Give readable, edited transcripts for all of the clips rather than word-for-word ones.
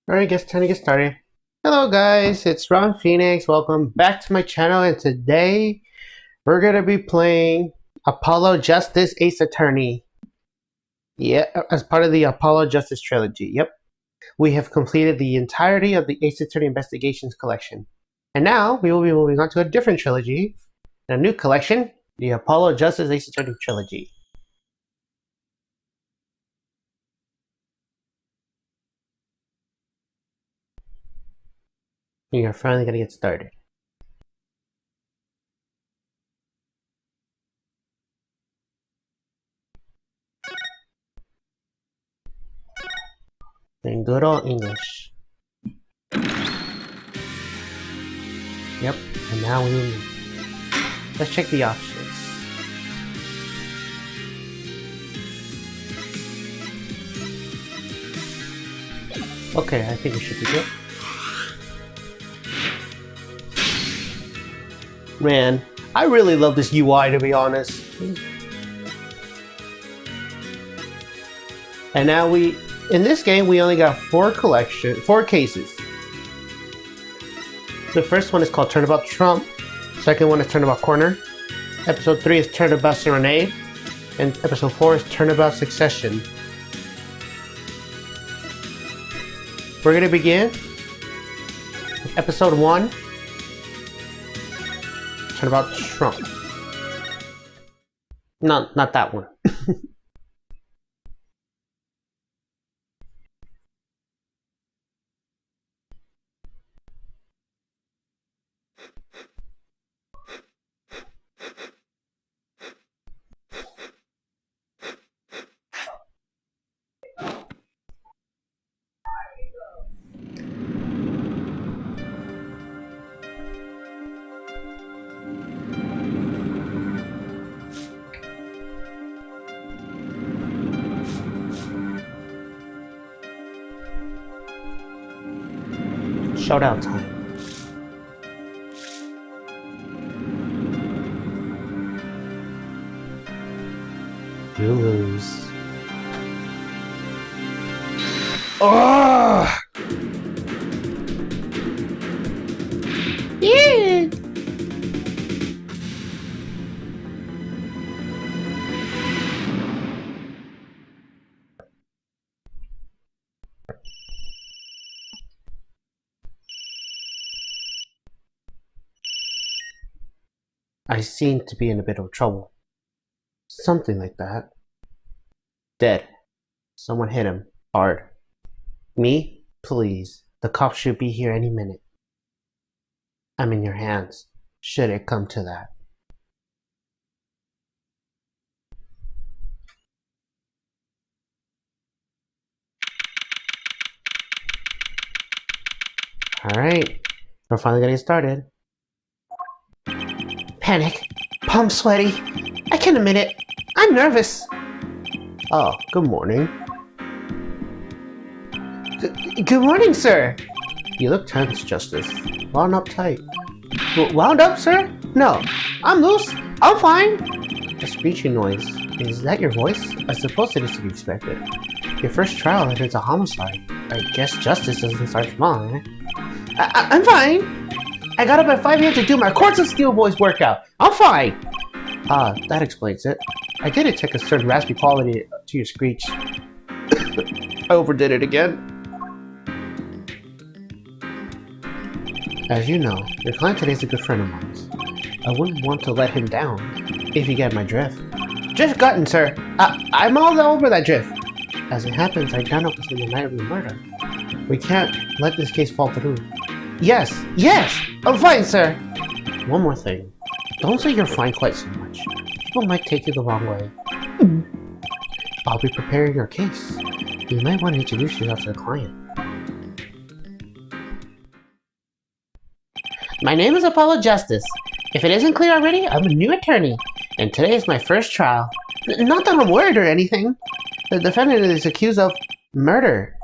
Alright, guess time to get started. Hello guys, it's Ron Phoenix. Welcome back to my channel, and today we're gonna be playing Apollo Justice Ace Attorney. Yeah, as part of the Apollo Justice trilogy. Yep. We have completed the entirety of the Ace Attorney Investigations collection. And now we will be moving on to a different trilogy, a new collection, the Apollo Justice Ace Attorney trilogy. We are finally gonna get started. In good old English. Yep, and now let's check the options. Okay, I think we should be good. Man, I really love this UI, to be honest. And now in this game, we only got four cases. The first one is called Turnabout Trump. Second one is Turnabout Corner. Episode 3 is Turnabout Serenade. And episode 4 is Turnabout Succession. We're gonna begin with episode 1, Turnabout Trump. Not that one. Showdown time. You lose. Oh! Yeah! I seem to be in a bit of trouble. Something like that. Dead. Someone hit him. Hard. Me? Please. The cops should be here any minute. I'm in your hands, should it come to that. Alright. We're finally getting started. Panic. Palm sweaty. I can't admit it. I'm nervous. Oh, good morning. Good morning, sir. You look tense, Justice. Wound up tight. Wound up, sir? No. I'm loose. I'm fine. A screeching noise. Is that your voice? I suppose it is to be expected. Your first trial and it's a homicide. I guess justice doesn't start small, eh? I'm fine. I got up at 5 a.m. to do my Courts of Steel Boys workout. I'm fine. That explains it. I did detect a certain raspy quality to your screech. I overdid it again. As you know, your client today is a good friend of mine. I wouldn't want to let him down, if you get my drift. Drift gotten, sir. I'm all over that drift. As it happens, I got up within the night of the murder. We can't let this case fall through. Yes, I'm fine, sir. One more thing. Don't say you're fine quite so much. People might take you the wrong way. I'll be preparing your case. You might want to introduce yourself to the client. My name is Apollo Justice. If it isn't clear already, I'm a new attorney, and today is my first trial. Not that I'm worried or anything. The defendant is accused of murder.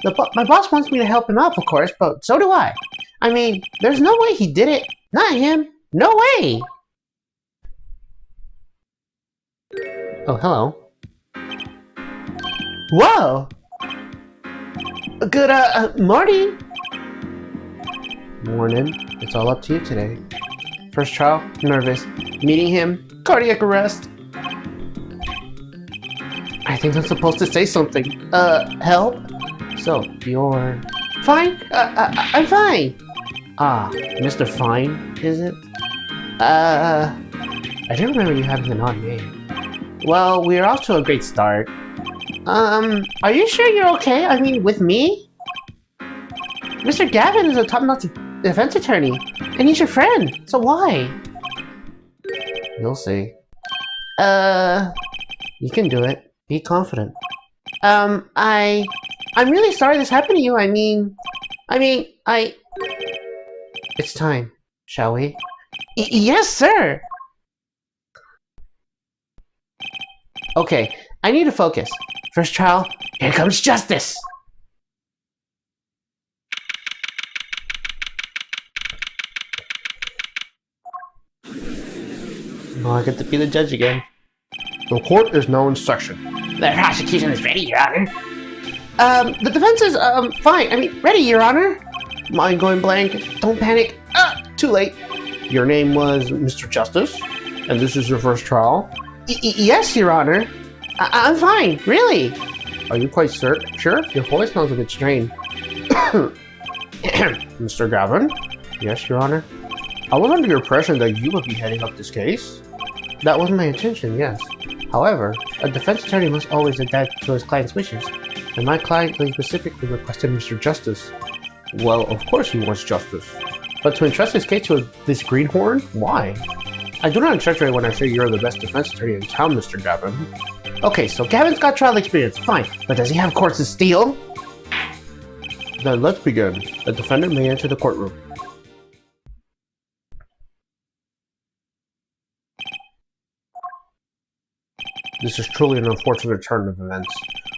My boss wants me to help him out, of course, but so do I. I mean, there's no way he did it. Not him. No way! Oh, hello. Whoa! Good, morning! Morning. It's all up to you today. First trial, nervous. Meeting him, cardiac arrest. I think I'm supposed to say something. Help? So, you're... Fine? I'm fine! Ah, Mr. Fine, is it? I do remember you having an odd name. Well, we're off to a great start. Are you sure you're okay? I mean, with me? Mr. Gavin is a top-notch defense attorney, and he's your friend, so why? You'll see. You can do it. Be confident. I'm really sorry this happened to you. I mean, It's time, shall we? Yes, sir! Okay, I need to focus. First trial, here comes justice! Oh, I get to be the judge again. The court is now in session. The prosecution is ready, Your Honor. The defense is, fine. I mean, ready, Your Honor. Mind going blank. Don't panic. Too late. Your name was Mr. Justice, and this is your first trial? Yes, Your Honor. I'm fine, really. Are you quite sure? Your voice sounds a bit strained. Mr. Gavin? Yes, Your Honor. I was under the impression that you would be heading up this case. That was my intention, yes. However, a defense attorney must always adapt to his client's wishes, and my client specifically requested Mr. Justice. Well, of course he wants justice. But to entrust his case to this greenhorn? Why? I do not exaggerate when I say you're the best defense attorney in town, Mr. Gavin. Okay, so Gavin's got trial experience, fine. But does he have courts to steal? Then let's begin. The defendant may enter the courtroom. This is truly an unfortunate turn of events.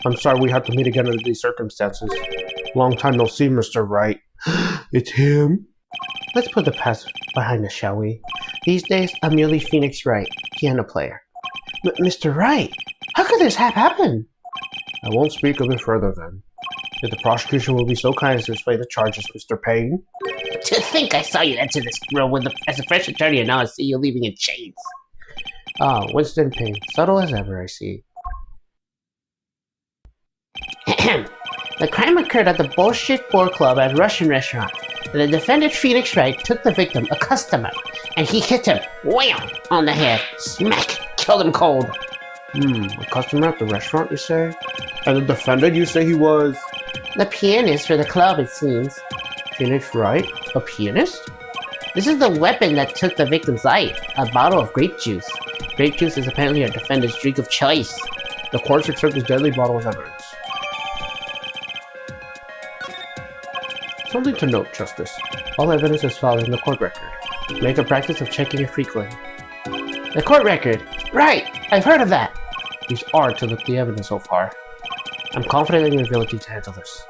I'm sorry we have to meet again under these circumstances. Long time no see, Mr. Wright. It's him? Let's put the past behind us, shall we? These days, I'm merely Phoenix Wright, piano player. Mr. Wright, how could this have happened? I won't speak of it further then. If the prosecution will be so kind as to explain the charges, Mr. Payne. To think I saw you enter this room as a fresh attorney and now I see you leaving in chains. Ah, Winston Payne. Subtle as ever, I see. The crime occurred at the Bullshit Boar Club and Russian restaurant. The defendant, Phoenix Wright, took the victim, a customer, and he hit him, wham, on the head. Smack! Killed him cold. A customer at the restaurant, you say? And the defendant, you say he was? The pianist for the club, it seems. Phoenix Wright? A pianist? This is the weapon that took the victim's life, a bottle of grape juice. Grape juice is apparently our defendant's drink of choice. The courts accept this deadly bottle as evidence. Something to note, Justice. All evidence is filed in the court record. Make a practice of checking it frequently. The court record! Right! I've heard of that! Use art to look the evidence so far. I'm confident in your ability to handle this.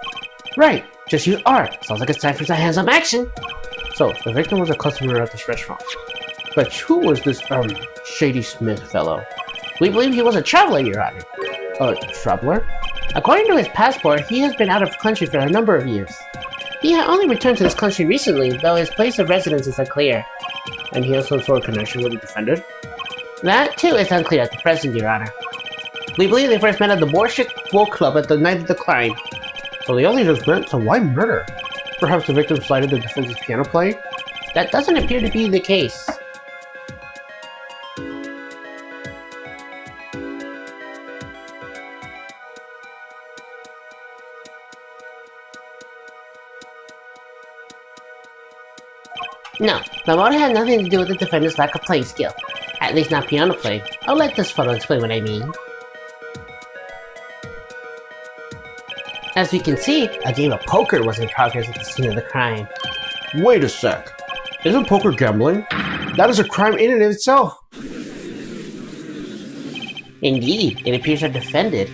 Right! Just use art! Sounds like it's time for some hands-on action! So, the victim was a customer at this restaurant. But who was this, Shady Smith fellow? We believe he was a traveler, Your Honor. A traveler? According to his passport, he has been out of the country for a number of years. He had only returned to this country recently, though his place of residence is unclear. And he has some sort of connection with the defendant? That, too, is unclear at the present, Your Honor. We believe they first met at the Bullshit Boar Club at the night of the crime. So they only just met, so why murder? Perhaps the victim slighted the defendant's piano playing? That doesn't appear to be the case. No, the motive had nothing to do with the defendant's lack of playing skill. At least not piano playing. I'll let this photo explain what I mean. As we can see, a game of poker was in progress at the scene of the crime. Wait a sec. Isn't poker gambling? That is a crime in and of itself. Indeed, it appears our defendant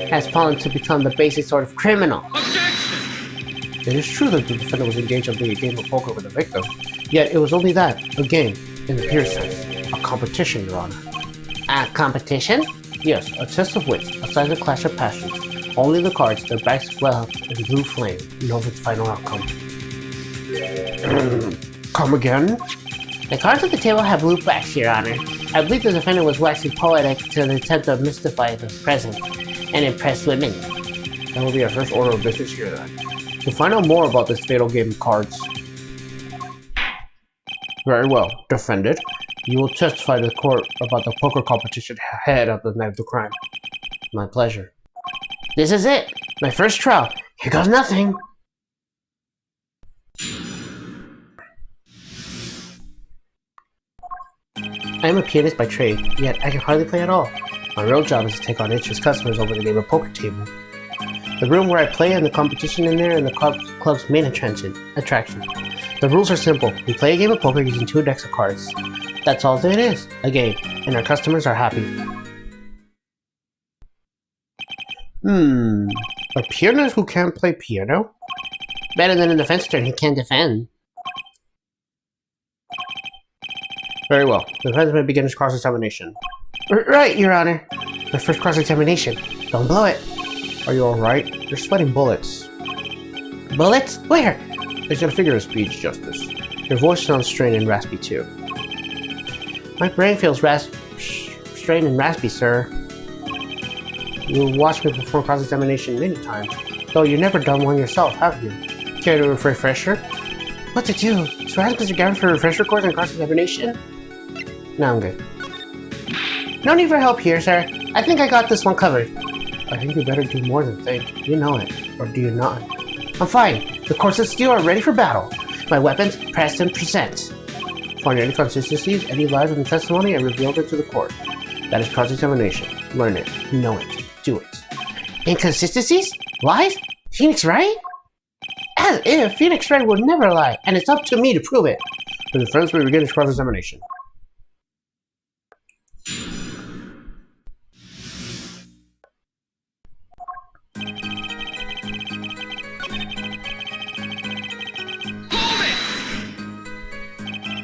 has fallen to become the basic sort of criminal. It is true that the defendant was engaged in playing a game of poker with the victim, yet it was only that, a game, in the pure sense. A competition, Your Honor. A competition? Yes, a test of wits, a silent clash of passions. Only the cards, their backs wrapped in blue flame, know its final outcome. Come again? The cards at the table have blue backs, Your Honor. I believe the defendant was waxing poetic to the attempt to mystify the present and impress women. That will be our first order of business here, then. To find out more about this fatal game of cards. Very well. Defendant, you will testify to the court about the poker competition ahead of the night of the crime. My pleasure. This is it! My first trial. Here goes nothing! I am a pianist by trade, yet I can hardly play at all. My real job is to take on anxious customers over the game of poker table. The room where I play and the competition in there and the club's main attraction. The rules are simple. We play a game of poker using 2 decks of cards. That's all it is, a game, and our customers are happy. A pianist who can't play piano? Better than a defense attorney who can't defend. Very well. The defense may begin his cross-examination. Right, Your Honor. My first cross-examination. Don't blow it. Are you alright? You're sweating bullets. Bullets? Where? There's a figure of speech, Justice. Your voice sounds strained and raspy, too. My brain feels strained and raspy, sir. You've watched me perform cross-examination many times, though you've never done one yourself, have you? Care to refresher? What to do? So I ask Mr. Gavin for a refresher course on cross-examination? No, I'm good. No need for help here, sir. I think I got this one covered. I think you better do more than think. You know it, or do you not? I'm fine. The courts of steel are ready for battle. My weapons, pressed and present. Find any consistencies, any lies in the testimony, and reveal them to the court. That is cross-examination. Learn it. Know it. Do it. Inconsistencies? Lies? Phoenix Wright? As if Phoenix Wright would never lie, and it's up to me to prove it. The defense will begin its cross-examination.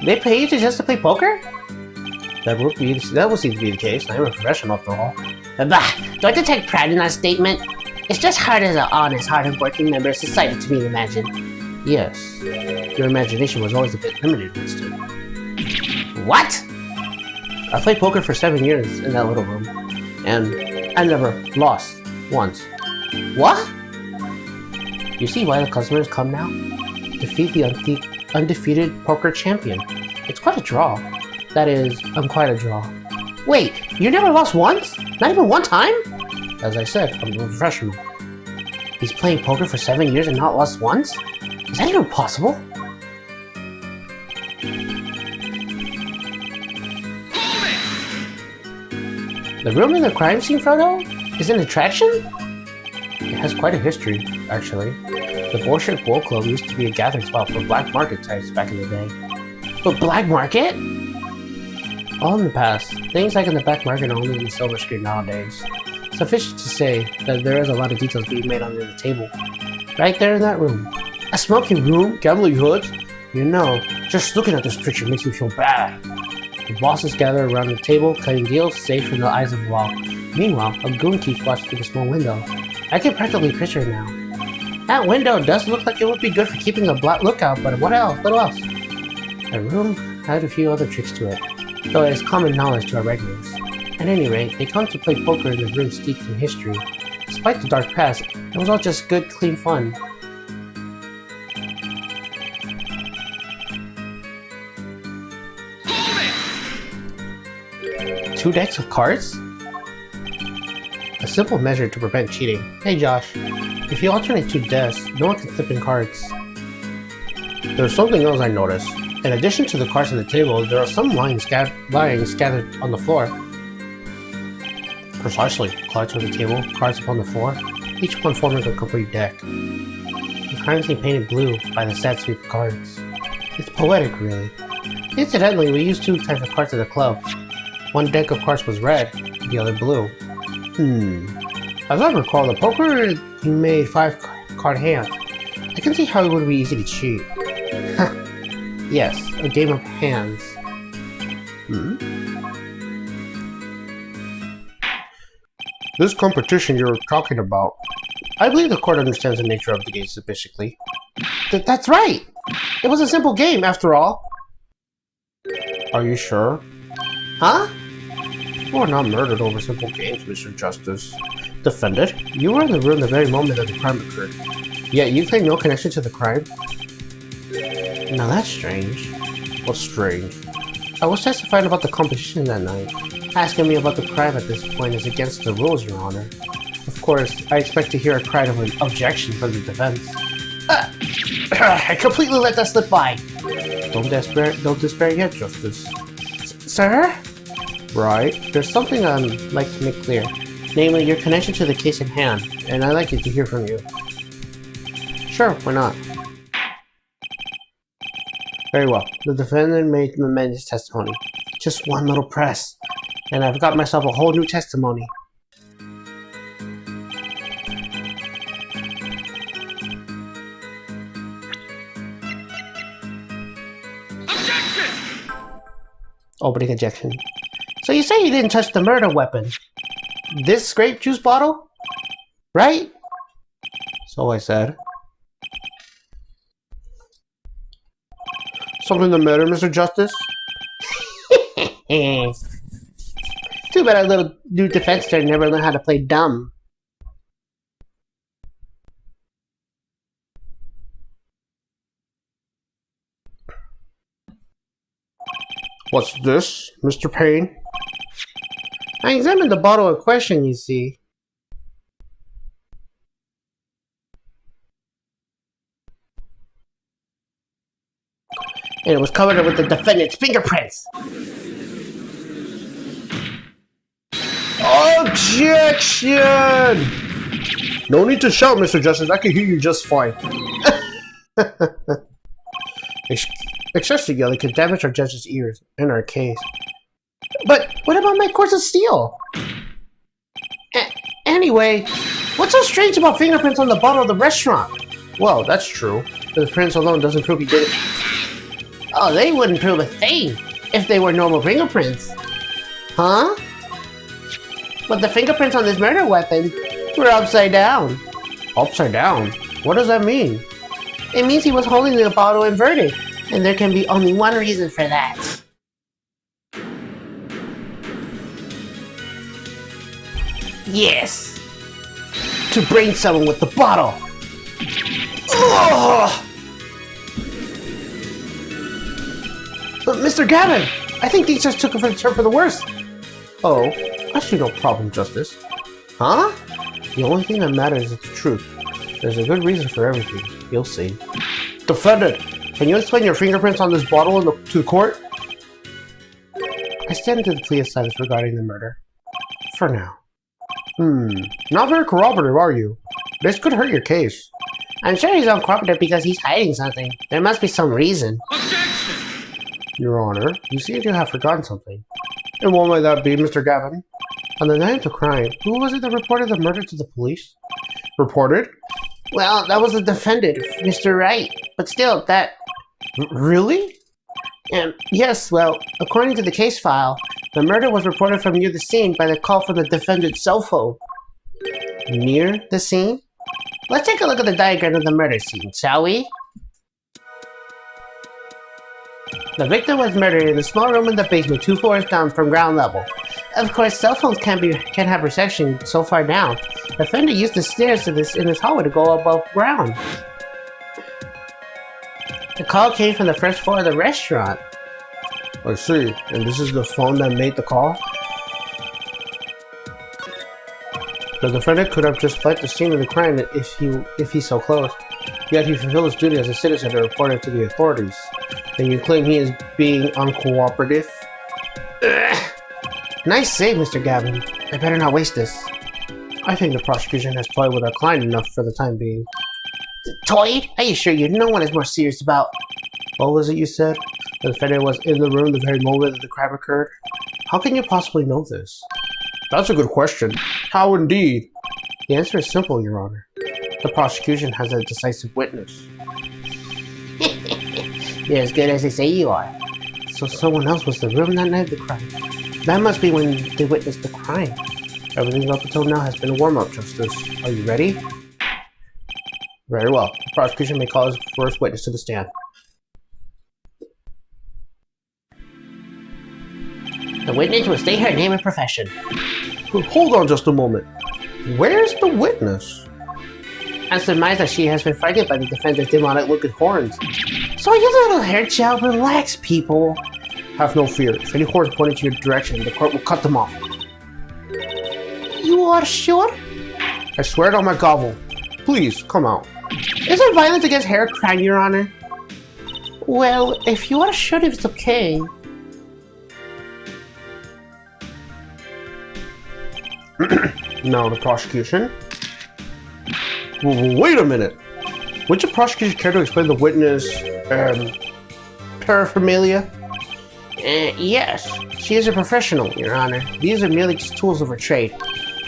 They pay you just to play poker? That will seem to be the case. I am a professional after all. Bah! Do I detect pride in that statement? It's just hard as an honest, hard-working member of society to me, imagine. Yes. Your imagination was always a bit limited, Winston. What? I played poker for 7 years in that little room, and I never lost once. What? You see why the customers come now? Defeat the undefeated poker champion. It's quite a draw. That is, I'm quite a draw. Wait, you never lost once? Not even one time? As I said, I'm a professional. He's playing poker for 7 years and not lost once? Is that even possible? The room in the crime scene photo is an attraction? It has quite a history, actually. The Bolshevik Bowl Club used to be a gathering spot for black market types back in the day. But black market? All in the past. Things like in the black market are only in the silver screen nowadays. Sufficient to say that there is a lot of details being made under the table. Right there in that room. A smoking room? Gambling hoods? You know, just looking at this picture makes me feel bad. The bosses gather around the table, cutting deals safe from the eyes of the law. Meanwhile, a goon keeps watching through the small window. I can practically picture it now. That window does look like it would be good for keeping a lookout, but what else? What else? The room had a few other tricks to it, though it is common knowledge to our regulars. At any rate, they come to play poker in the room steeped in history. Despite the dark past, it was all just good, clean fun. Two decks of cards? A simple measure to prevent cheating. Hey Josh, if you alternate 2 desks, no one can flip in cards. There's something else I noticed. In addition to the cards on the table, there are some lying scattered on the floor. Precisely. Cards on the table, cards upon the floor, each one forming a complete deck. The crime scene painted blue by the sad sweep of cards. It's poetic, really. Incidentally, we used 2 types of cards at the club. One deck of cards was red, the other blue. As I recall, the poker you made 5-card hands. I can see how it would be easy to cheat. Yes, a game of hands. This competition you're talking about, I believe the court understands the nature of the game sufficiently. That's right! It was a simple game, after all. Are you sure? Huh? You were not murdered over simple games, Mr. Justice. Defendant, you were in the room the very moment that the crime occurred. Yet you claim no connection to the crime? Now that's strange. What's strange? I was testifying about the competition that night. Asking me about the crime at this point is against the rules, Your Honor. Of course, I expect to hear a cry of an objection from the defense. I completely let that slip by. Don't despair yet, Justice. Sir? Right. There's something I'd like to make clear. Namely, your connection to the case in hand, and I'd like to hear from you. Sure, why not? Very well. The defendant made amend his testimony. Just one little press, and I've got myself a whole new testimony. Opening objection. So you say you didn't touch the murder weapon? This grape juice bottle? Right? So I said. Something the matter, Mr. Justice? Too bad our little new defense attorney never learned how to play dumb. What's this, Mr. Payne? I examined the bottle in question, you see. And it was covered with the defendant's fingerprints. Objection! No need to shout, Mr. Justice. I can hear you just fine. Excessive yelling could damage our judge's ears in our case. But what about my course of steel? Anyway, what's so strange about fingerprints on the bottle of the restaurant? Well, that's true. The prints alone doesn't prove he did it. Oh, they wouldn't prove a thing if they were normal fingerprints. Huh? But the fingerprints on this murder weapon were upside down. Upside down? What does that mean? It means he was holding the bottle inverted, and there can be only one reason for that. Yes! To brain someone with the bottle! Ugh! But Mr. Gavin, I think these just took a turn for the worse. Oh, I see no problem, Justice. Huh? The only thing that matters is the truth. There's a good reason for everything. You'll see. Defendant, can you explain your fingerprints on this bottle to the court? I stand to the plea of silence regarding the murder. For now. Not very corroborative, are you? This could hurt your case. I'm sure he's uncooperative because he's hiding something. There must be some reason. Objection! Your Honor, you seem to have forgotten something. And what might that be, Mr. Gavin? On the night of the crime, who was it that reported the murder to the police? Reported? Well, that was the defendant, Mr. Wright. But still, that... Really? Yes, well, according to the case file, the murder was reported from near the scene by the call from the defendant's cell phone. Near the scene? Let's take a look at the diagram of the murder scene, shall we? The victim was murdered in a small room in the basement 2 floors down from ground level. Of course, cell phones can't have reception so far down. The offender used the stairs to in this hallway to go above ground. The call came from the first floor of the restaurant. I see. And this is the phone that made the call? The defendant could have just fled the scene of the crime if he's so close. Yet he fulfilled his duty as a citizen to report it to the authorities. And you claim he is being uncooperative? Ugh. Nice save, Mr. Gavin. I better not waste this. I think the prosecution has toyed with our client enough for the time being. Toyed? I assure you, no one is more serious about... What was it you said? The defendant was in the room the very moment that the crime occurred? How can you possibly know this? That's a good question. How indeed? The answer is simple, Your Honor. The prosecution has a decisive witness. You're as good as they say you are. So someone else was in the room that night of the crime. That must be when they witnessed the crime. Everything up until now has been a warm-up, Justice. Are you ready? Very well. The prosecution may call his first witness to the stand. The witness will state her name and profession. Hold on just a moment. Where's the witness? I surmise that she has been frightened by the defendant's demonic-looking horns. So you little hair child, relax, people. Have no fear. If any horns pointing to your direction, the court will cut them off. You are sure? I swear it on my gavel. Please, come out. Is there violence against hair crime, Your Honor? Well, if you are sure it's okay. Now the prosecution. Wait a minute. Would your prosecution care to explain the witness, paraphernalia? Yes. She is a professional, Your Honor. These are merely just tools of her trade.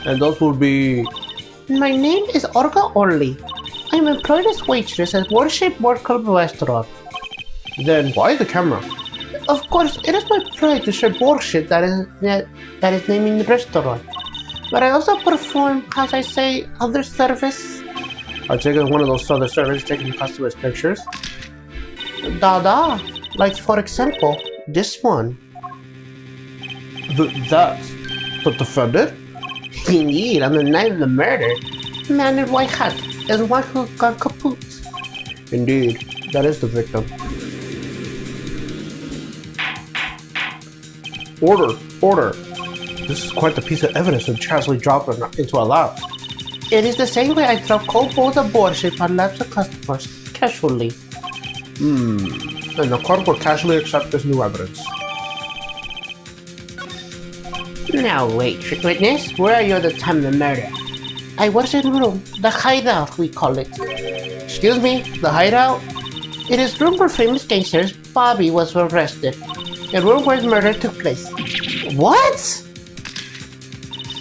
And those would be... My name is Olga Orly. I am employed as waitress at Worship Board Club Restaurant. Then why the camera? Of course, it is my pride to serve worship that is naming the restaurant. But I also perform, as I say, other service. I take it one of those other servers taking customers' pictures. Da. Like, for example, this one. That's the defendant? Indeed, on the night of the murder, a man in white hat is one who got kaput. Indeed, that is the victim. Order. This is quite the piece of evidence to casually drop into a lap. It is the same way I drop cold bowls of worship on laps of customers, casually. And the court will casually accept this new evidence. Now wait, witness, where are you at the time of the murder? I was in room, the hideout we call it. Excuse me, the hideout? It is room where famous gangsters Bobby was arrested. A room where the murder took place. What?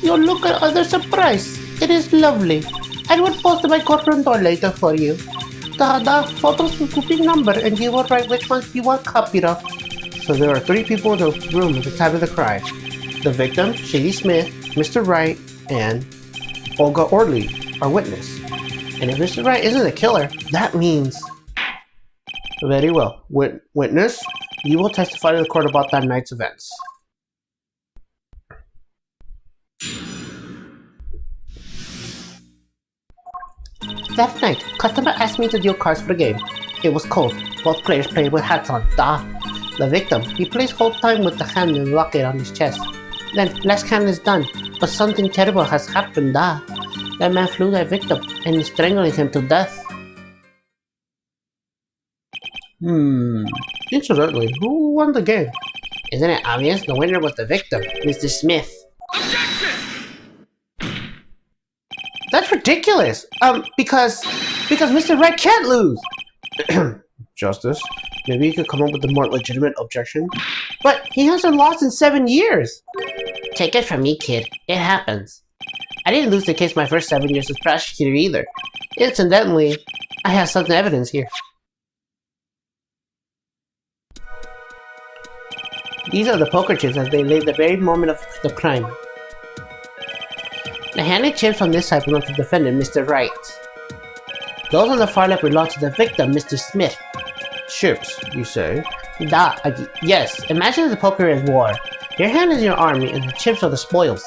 You look at other surprise. It is lovely. I will post my courtroom door later for you. The photos will be numbered and you will write which ones you want copied of. So there are 3 people in the room at the time of the crime. The victim, Shady Smith, Mr. Wright, and Olga Orly, our witness. And if Mr. Wright isn't the killer, that means... Very well. Witness, you will testify to the court about that night's events. That night, customer asked me to deal cards for the game. It was cold. Both players played with hats on. The victim, he plays whole time with the hand and locket on his chest. Then, last hand is done, but something terrible has happened. That man flew that victim and is strangling him to death. Incidentally, who won the game? Isn't it obvious? The winner was the victim, Mr. Smith. That's ridiculous! Because Mr. Wright can't lose! Justice, maybe you could come up with a more legitimate objection? But he hasn't lost in 7 years! Take it from me, kid. It happens. I didn't lose the case my first 7 years as prosecutor either. Incidentally, I have some evidence here. These are the poker chips as they lay the very moment of the crime. The handed chips on this side belong to the defendant, Mr. Wright. Those on the far left belong to the victim, Mr. Smith. Chips, you say? Yes. Imagine the poker is war. Your hand is your army, and the chips are the spoils.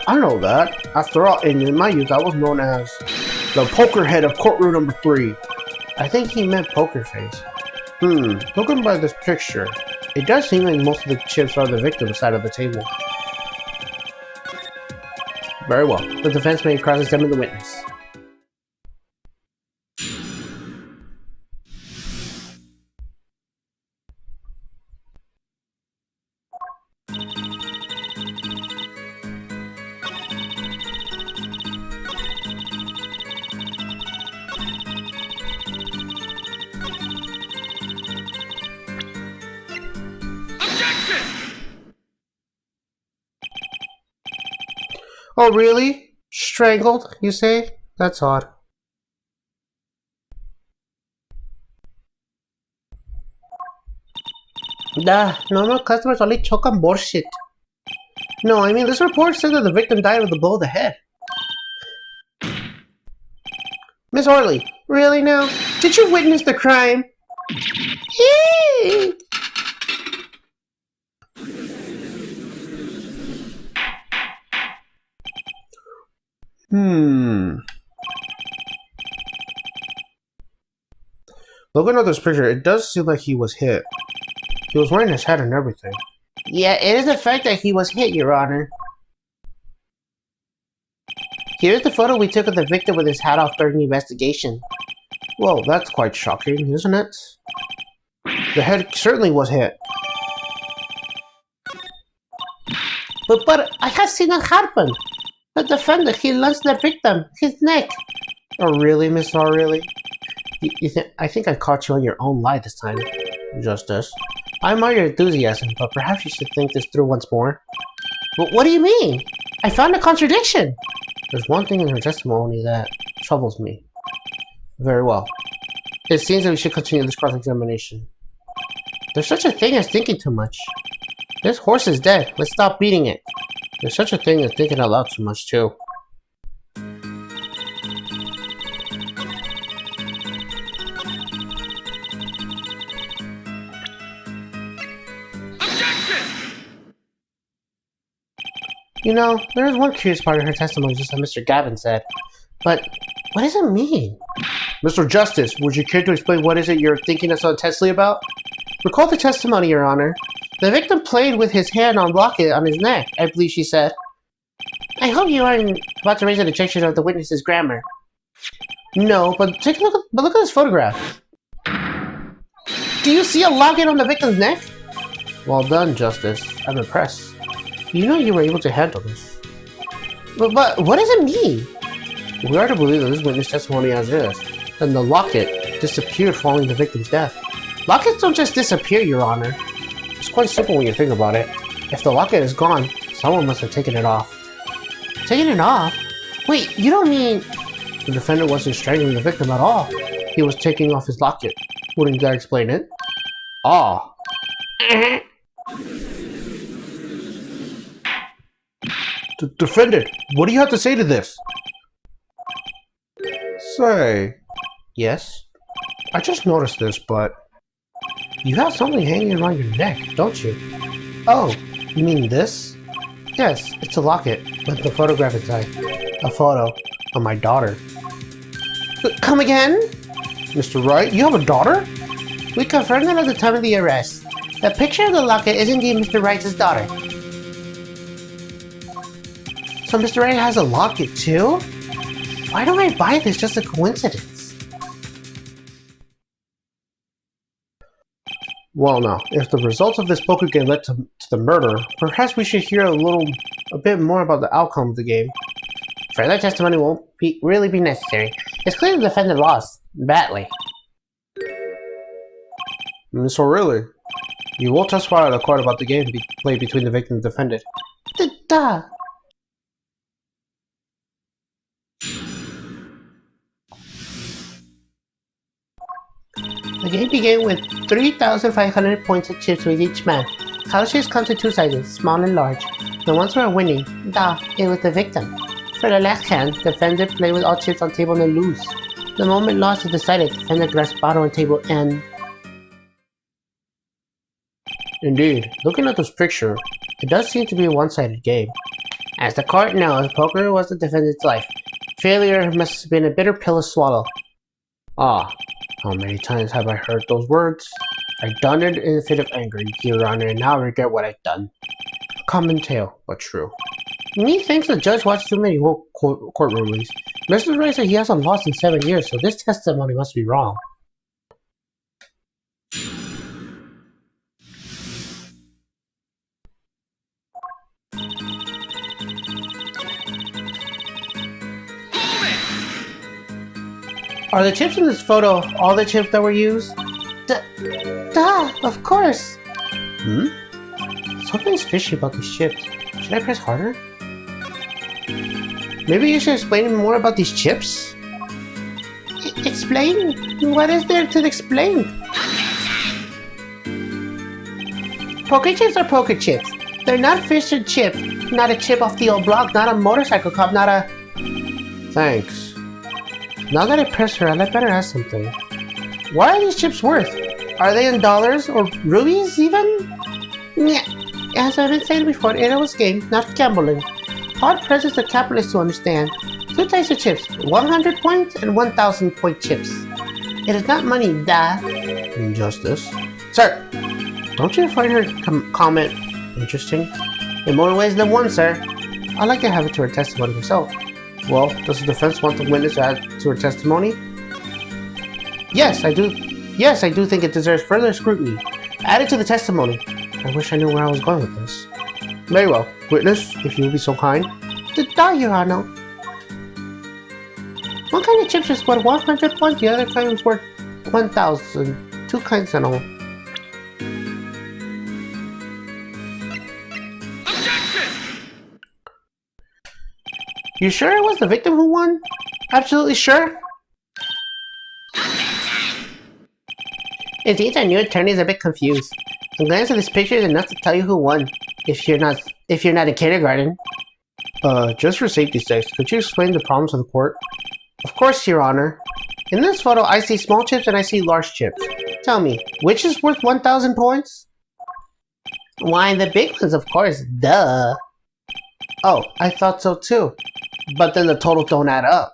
I know that. After all, in my youth, I was known as the poker head of courtroom number 3. I think he meant poker face. Looking by this picture, it does seem like most of the chips are the victim's side of the table. Very well. The defense may cross-examine the witness. Oh, really? Strangled, you say? That's odd. Normal customers only choke on bullshit. No, I mean, this report said that the victim died with a blow to the head. Miss Orley, Really now? Did you witness the crime? Eee! Looking at this picture, it does seem like he was hit. He was wearing his hat and everything. Yeah, it is the fact that he was hit, Your Honor. Here's the photo we took of the victim with his hat off during the investigation. Well, that's quite shocking, isn't it? The head certainly was hit. But I have seen it happen. The defendant, he lunged the victim, his neck. Oh, really, Miss Aurelie? I think I caught you on your own lie this time, Justice. I admire your enthusiasm, but perhaps you should think this through once more. What do you mean? I found a contradiction. There's one thing in her testimony that troubles me. Very well. It seems that we should continue this cross-examination. There's such a thing as thinking too much. This horse is dead. Let's stop beating it. There's such a thing as thinking out loud too much, too. You know, there is one curious part of her testimony, just like Mr. Gavin said. But what does it mean? Mr. Justice, would you care to explain what is it you're thinking so intensely about? Recall the testimony, Your Honor. The victim played with his hand on locket on his neck, I believe she said. I hope you aren't about to raise an objection of the witness's grammar. No, but take a look at this photograph. Do you see a locket on the victim's neck? Well done, Justice. I'm impressed. You know you were able to handle this. But what does it mean? We are to believe that this witness testimony as is, and the locket disappeared following the victim's death. Lockets don't just disappear, Your Honor. It's quite simple when you think about it. If the locket is gone, someone must have taken it off. Taken it off? Wait, you don't mean... The defendant wasn't strangling the victim at all. He was taking off his locket. Wouldn't that explain it? Ah. Defendant, what do you have to say to this? Say. Yes? I just noticed this, but... You have something hanging around your neck, don't you? Oh, you mean this? Yes, it's a locket with the photograph inside. A photo of my daughter. Come again? Mr. Wright, you have a daughter? We confirmed that at the time of the arrest. The picture of the locket is indeed Mr. Wright's daughter. So Mr. Wright has a locket too? Why don't I buy this? Just a coincidence. Well now, if the results of this poker game led to the murder, perhaps we should hear a bit more about the outcome of the game. Further testimony won't really be necessary. It's clear the defendant lost. Badly. So really? You will testify at the court about the game played between the victim and the defendant. Duh. The game began with 3,500 points of chips with each man. Color chips come to two sizes, small and large. The ones who are winning, it was the victim. For the left hand, the defendant played with all chips on table and lose. The moment loss is decided, the defendant grabs bottom on table and... Indeed, looking at this picture, it does seem to be a one-sided game. As the court knows, poker was the defendant's life. Failure must have been a bitter pill to swallow. Ah, how many times have I heard those words? I done it in a fit of anger, Your Honor, and now I regret what I've done. A common tale, but true. Methinks the judge watched too many court rulings. Mr. Wright said he hasn't lost in 7 years, so this testimony must be wrong. Are the chips in this photo all the chips that were used? Duh, of course. Something's fishy about these chips. Should I press harder? Maybe you should explain more about these chips? Explain? What is there to explain? Poker chips are poker chips. They're not fish and chip. Not a chip off the old block, not a motorcycle cop, not a... Thanks. Now that I pressed her, I'd better ask something. What are these chips worth? Are they in dollars or rubies even? Yeah, as I've been saying before, it was game, not gambling. Hard presses the capitalists to understand. Two types of chips, 100 point and 1000 point chips. It is not money, duh. Injustice. Sir, don't you find her comment interesting? In more ways than one, sir. I'd like to have it to her testimony myself. Well, does the defense want the witness to add to her testimony? Yes, I do. Yes, I do think it deserves further scrutiny. Add it to the testimony. I wish I knew where I was going with this. Very well. Witness, if you would be so kind. Duh, Your Honor. One kind of chips is worth 100 points, the other kind is worth 1000. Two kinds and all. You sure it was the victim who won? Absolutely sure? Indeed, our new attorney is a bit confused. A glance at this picture is enough to tell you who won. If you're not in kindergarten. Just for safety's sake, could you explain the problems of the court? Of course, Your Honor. In this photo, I see small chips and I see large chips. Tell me, which is worth 1000 points? Why, the big ones, of course. Duh. Oh, I thought so too. But then the totals don't add up.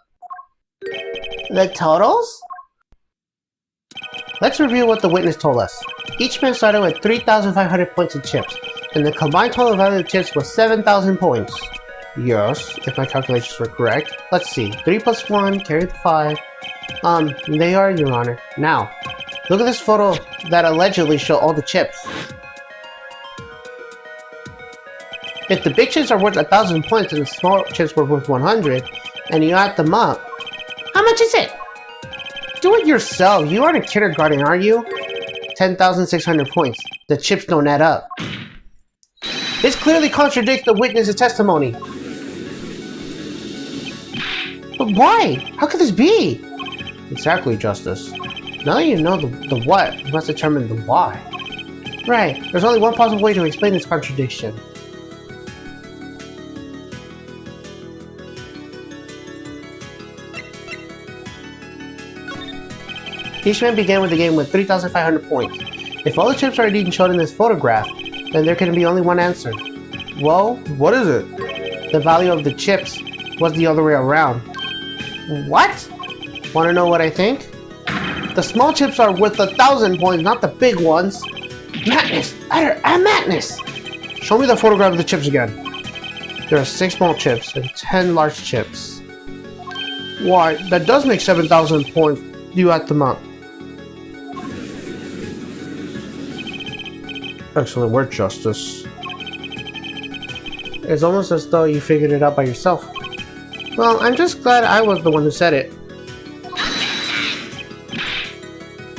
The totals? Let's review what the witness told us. Each man started with 3,500 points of chips, and the combined total value of chips was 7,000 points. Yes, if my calculations were correct. Let's see, 3 plus 1, carry the 5. They are, Your Honor. Now, look at this photo that allegedly show all the chips. If the big chips are worth 1,000 points and the small chips were worth 100, and you add them up, how much is it? Do it yourself. You aren't in kindergarten, are you? 10,600 points. The chips don't add up. This clearly contradicts the witness's testimony. But why? How could this be? Exactly, Justice. Now that you know the what, you must determine the why. Right. There's only one possible way to explain this contradiction. Each man began with the game with 3,500 points. If all the chips are indeed shown in this photograph, then there can be only one answer. Well, what is it? The value of the chips was the other way around. What? Want to know what I think? The small chips are worth 1,000 points, not the big ones. Madness! Utter madness! Show me the photograph of the chips again. There are 6 small chips and 10 large chips. Why, that does make 7,000 points. You add them up. Excellent work, Justice. It's almost as though you figured it out by yourself. Well, I'm just glad I was the one who said it.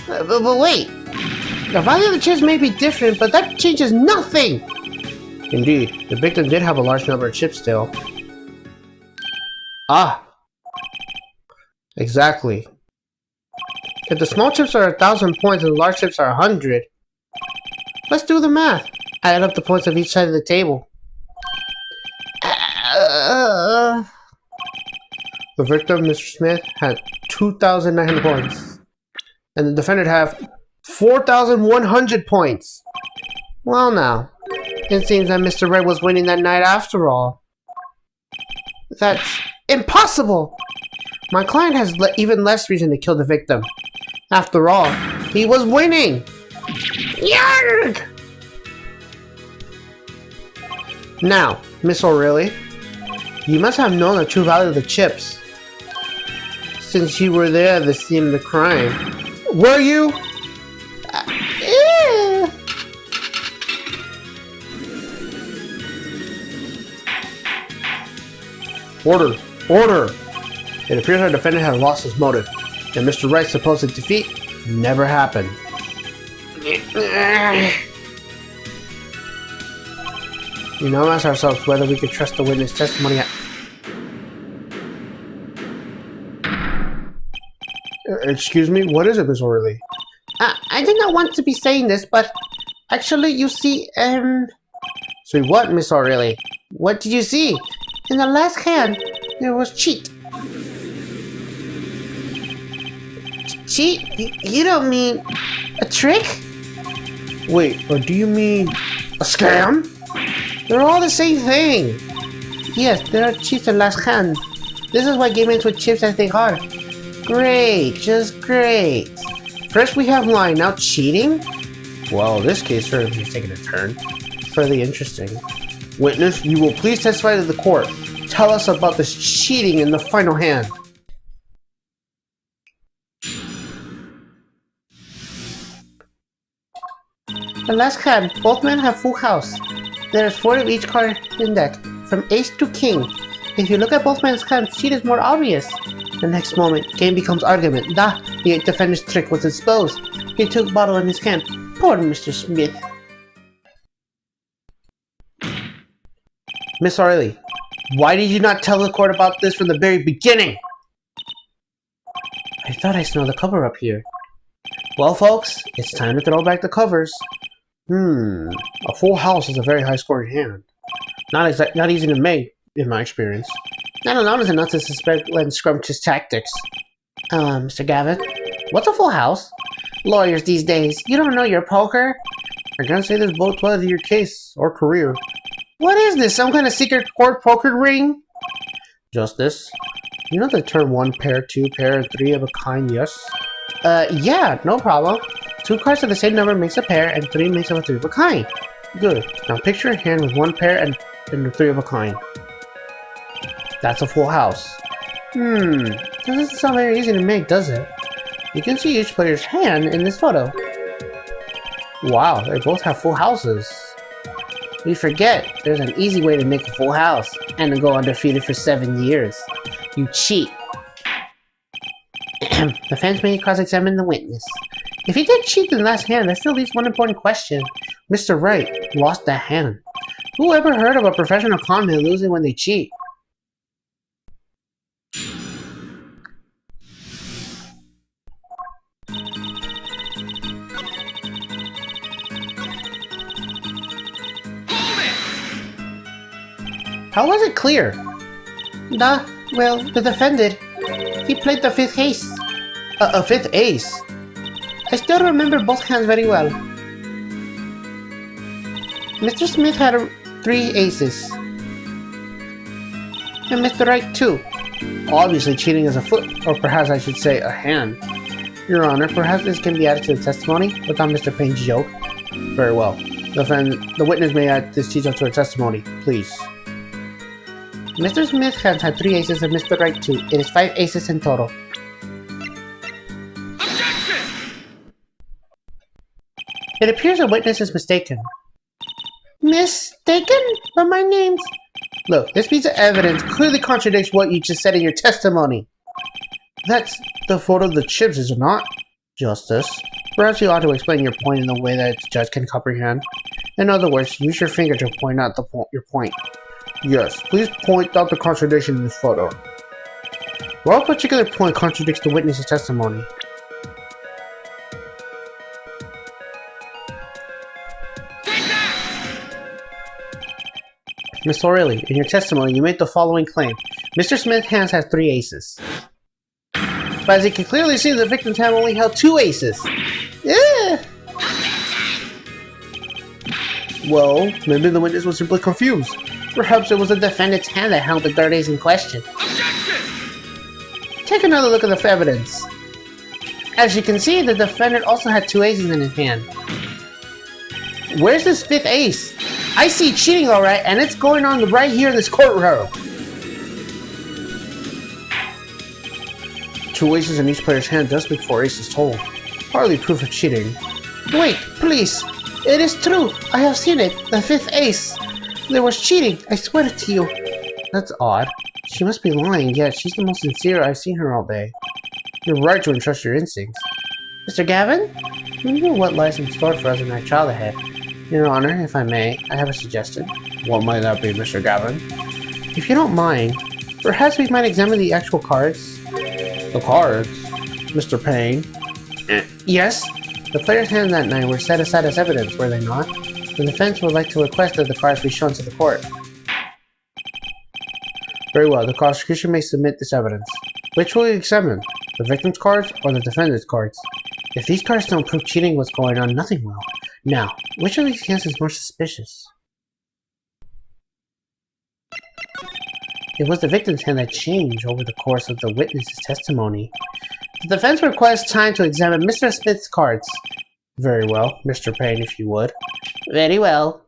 But wait! The value of the chips may be different, but that changes nothing! Indeed, the victim did have a large number of chips still. Ah! Exactly. If the small chips are 1,000 points and the large chips are 100, let's do the math. Add up the points of each side of the table. The victim, Mr. Smith, had 2,900 points, and the defendant had 4,100 points. Well now, it seems that Mr. Red was winning that night after all. That's impossible! My client has even less reason to kill the victim. After all, he was winning! Yarg! Now, Miss O'Reilly, you must have known the true value of the chips, since you were there at the scene of the crime. Were you? Order! Order! It appears our defendant has lost his motive, and Mr. Wright's supposed defeat never happened. We now ask ourselves whether we can trust the witness testimony. Excuse me, what is it, Miss O'Reilly? I did not want to be saying this, but actually, you see, See what, Miss O'Reilly? What did you see? In the last hand, there was cheat. Cheat? You don't mean a trick? Wait, or do you mean a scam? They're all the same thing. Yes, there are cheats in last hand. This is why gamers with chips as they are. Great, just great. First we have lying, now cheating? Well, this case certainly is taking a turn. Fairly interesting. Witness, you will please testify to the court. Tell us about this cheating in the final hand. The last hand, both men have full house. There is 4 of each card in deck, from ace to king. If you look at both men's hands, cheat is more obvious. The next moment, game becomes argument. The defender's trick was exposed. He took bottle in his hand. Poor Mr. Smith. Miss O'Reilly, why did you not tell the court about this from the very beginning? I thought I smelled a cover up here. Well, folks, it's time to throw back the covers. A full house is a very high-scoring hand. Not easy to make, in my experience. Not alone is enough to suspect Len's scrumptious tactics. Mr. Gavin, what's a full house? Lawyers these days, you don't know your poker? I can't say this bodes well to your case or career. What is this, some kind of secret court poker ring? Justice, you know the term 1 pair, 2 pair, and 3 of a kind, yes? Yeah, no problem. 2 cards of the same number makes a pair, and 3 makes up a 3 of a kind. Good. Now picture a hand with 1 pair and 3 of a kind. That's a full house. That doesn't sound very easy to make, does it? You can see each player's hand in this photo. Wow, they both have full houses. We forget, there's an easy way to make a full house, and to go undefeated for 7 years. You cheat. The fence may cross-examine the witness. If he did cheat in the last hand, that still leaves one important question. Mr. Wright lost that hand. Who ever heard of a professional con man losing when they cheat? How was it clear? Well, the defendant, he played the 5th ace. A 5th ace? I still remember both hands very well. Mr. Smith had 3 aces. And Mr. Wright 2. Obviously cheating is a foot, or perhaps I should say a hand. Your Honor, perhaps this can be added to the testimony without Mr. Payne's joke. Very well. The witness may add this detail to her testimony, please. Mr. Smith has had 3 aces and Mr. Wright 2. It is 5 aces in total. Objection! It appears a witness is mistaken. Mistaken? But my name's... Look, this piece of evidence clearly contradicts what you just said in your testimony. That's the photo of the chips, is it not? Justice, perhaps you ought to explain your point in a way that the judge can comprehend. In other words, use your finger to point out your point. Yes, please point out the contradiction in this photo. What particular point contradicts the witness's testimony? Miss O'Reilly, in your testimony, you made the following claim. Mr. Smith's hands has 3 aces. But as you can clearly see, the victim's hand only held 2 aces. Well, maybe the witness was simply confused. Perhaps it was the defendant's hand that held the 3rd ace in question. Objection! Take another look at the evidence. As you can see, the defendant also had 2 aces in his hand. Where's this 5th ace? I see cheating alright, and it's going on right here in this courtroom. 2 aces in each player's hand does make 4 aces total. Hardly proof of cheating. Wait, please. It is true. I have seen it. The 5th ace. There was cheating. I swear it to you. That's odd. She must be lying, yet she's the most sincere I've seen her all day. You're right to entrust your instincts. Mr. Gavin? You know what lies in store for us in our trial ahead. Your Honor, if I may, I have a suggestion. What might that be, Mr. Gavin? If you don't mind, perhaps we might examine the actual cards. The cards? Mr. Payne? Yes? The players' hands that night were set aside as evidence, were they not? The defense would like to request that the cards be shown to the court. Very well, the prosecution may submit this evidence. Which will we examine? The victim's cards or the defendant's cards? If these cards don't prove cheating was going on, nothing will. Now, which of these hands is more suspicious? It was the victim's hand that changed over the course of the witness's testimony. The defense requests time to examine Mr. Smith's cards. Very well, Mr. Payne, if you would. Very well.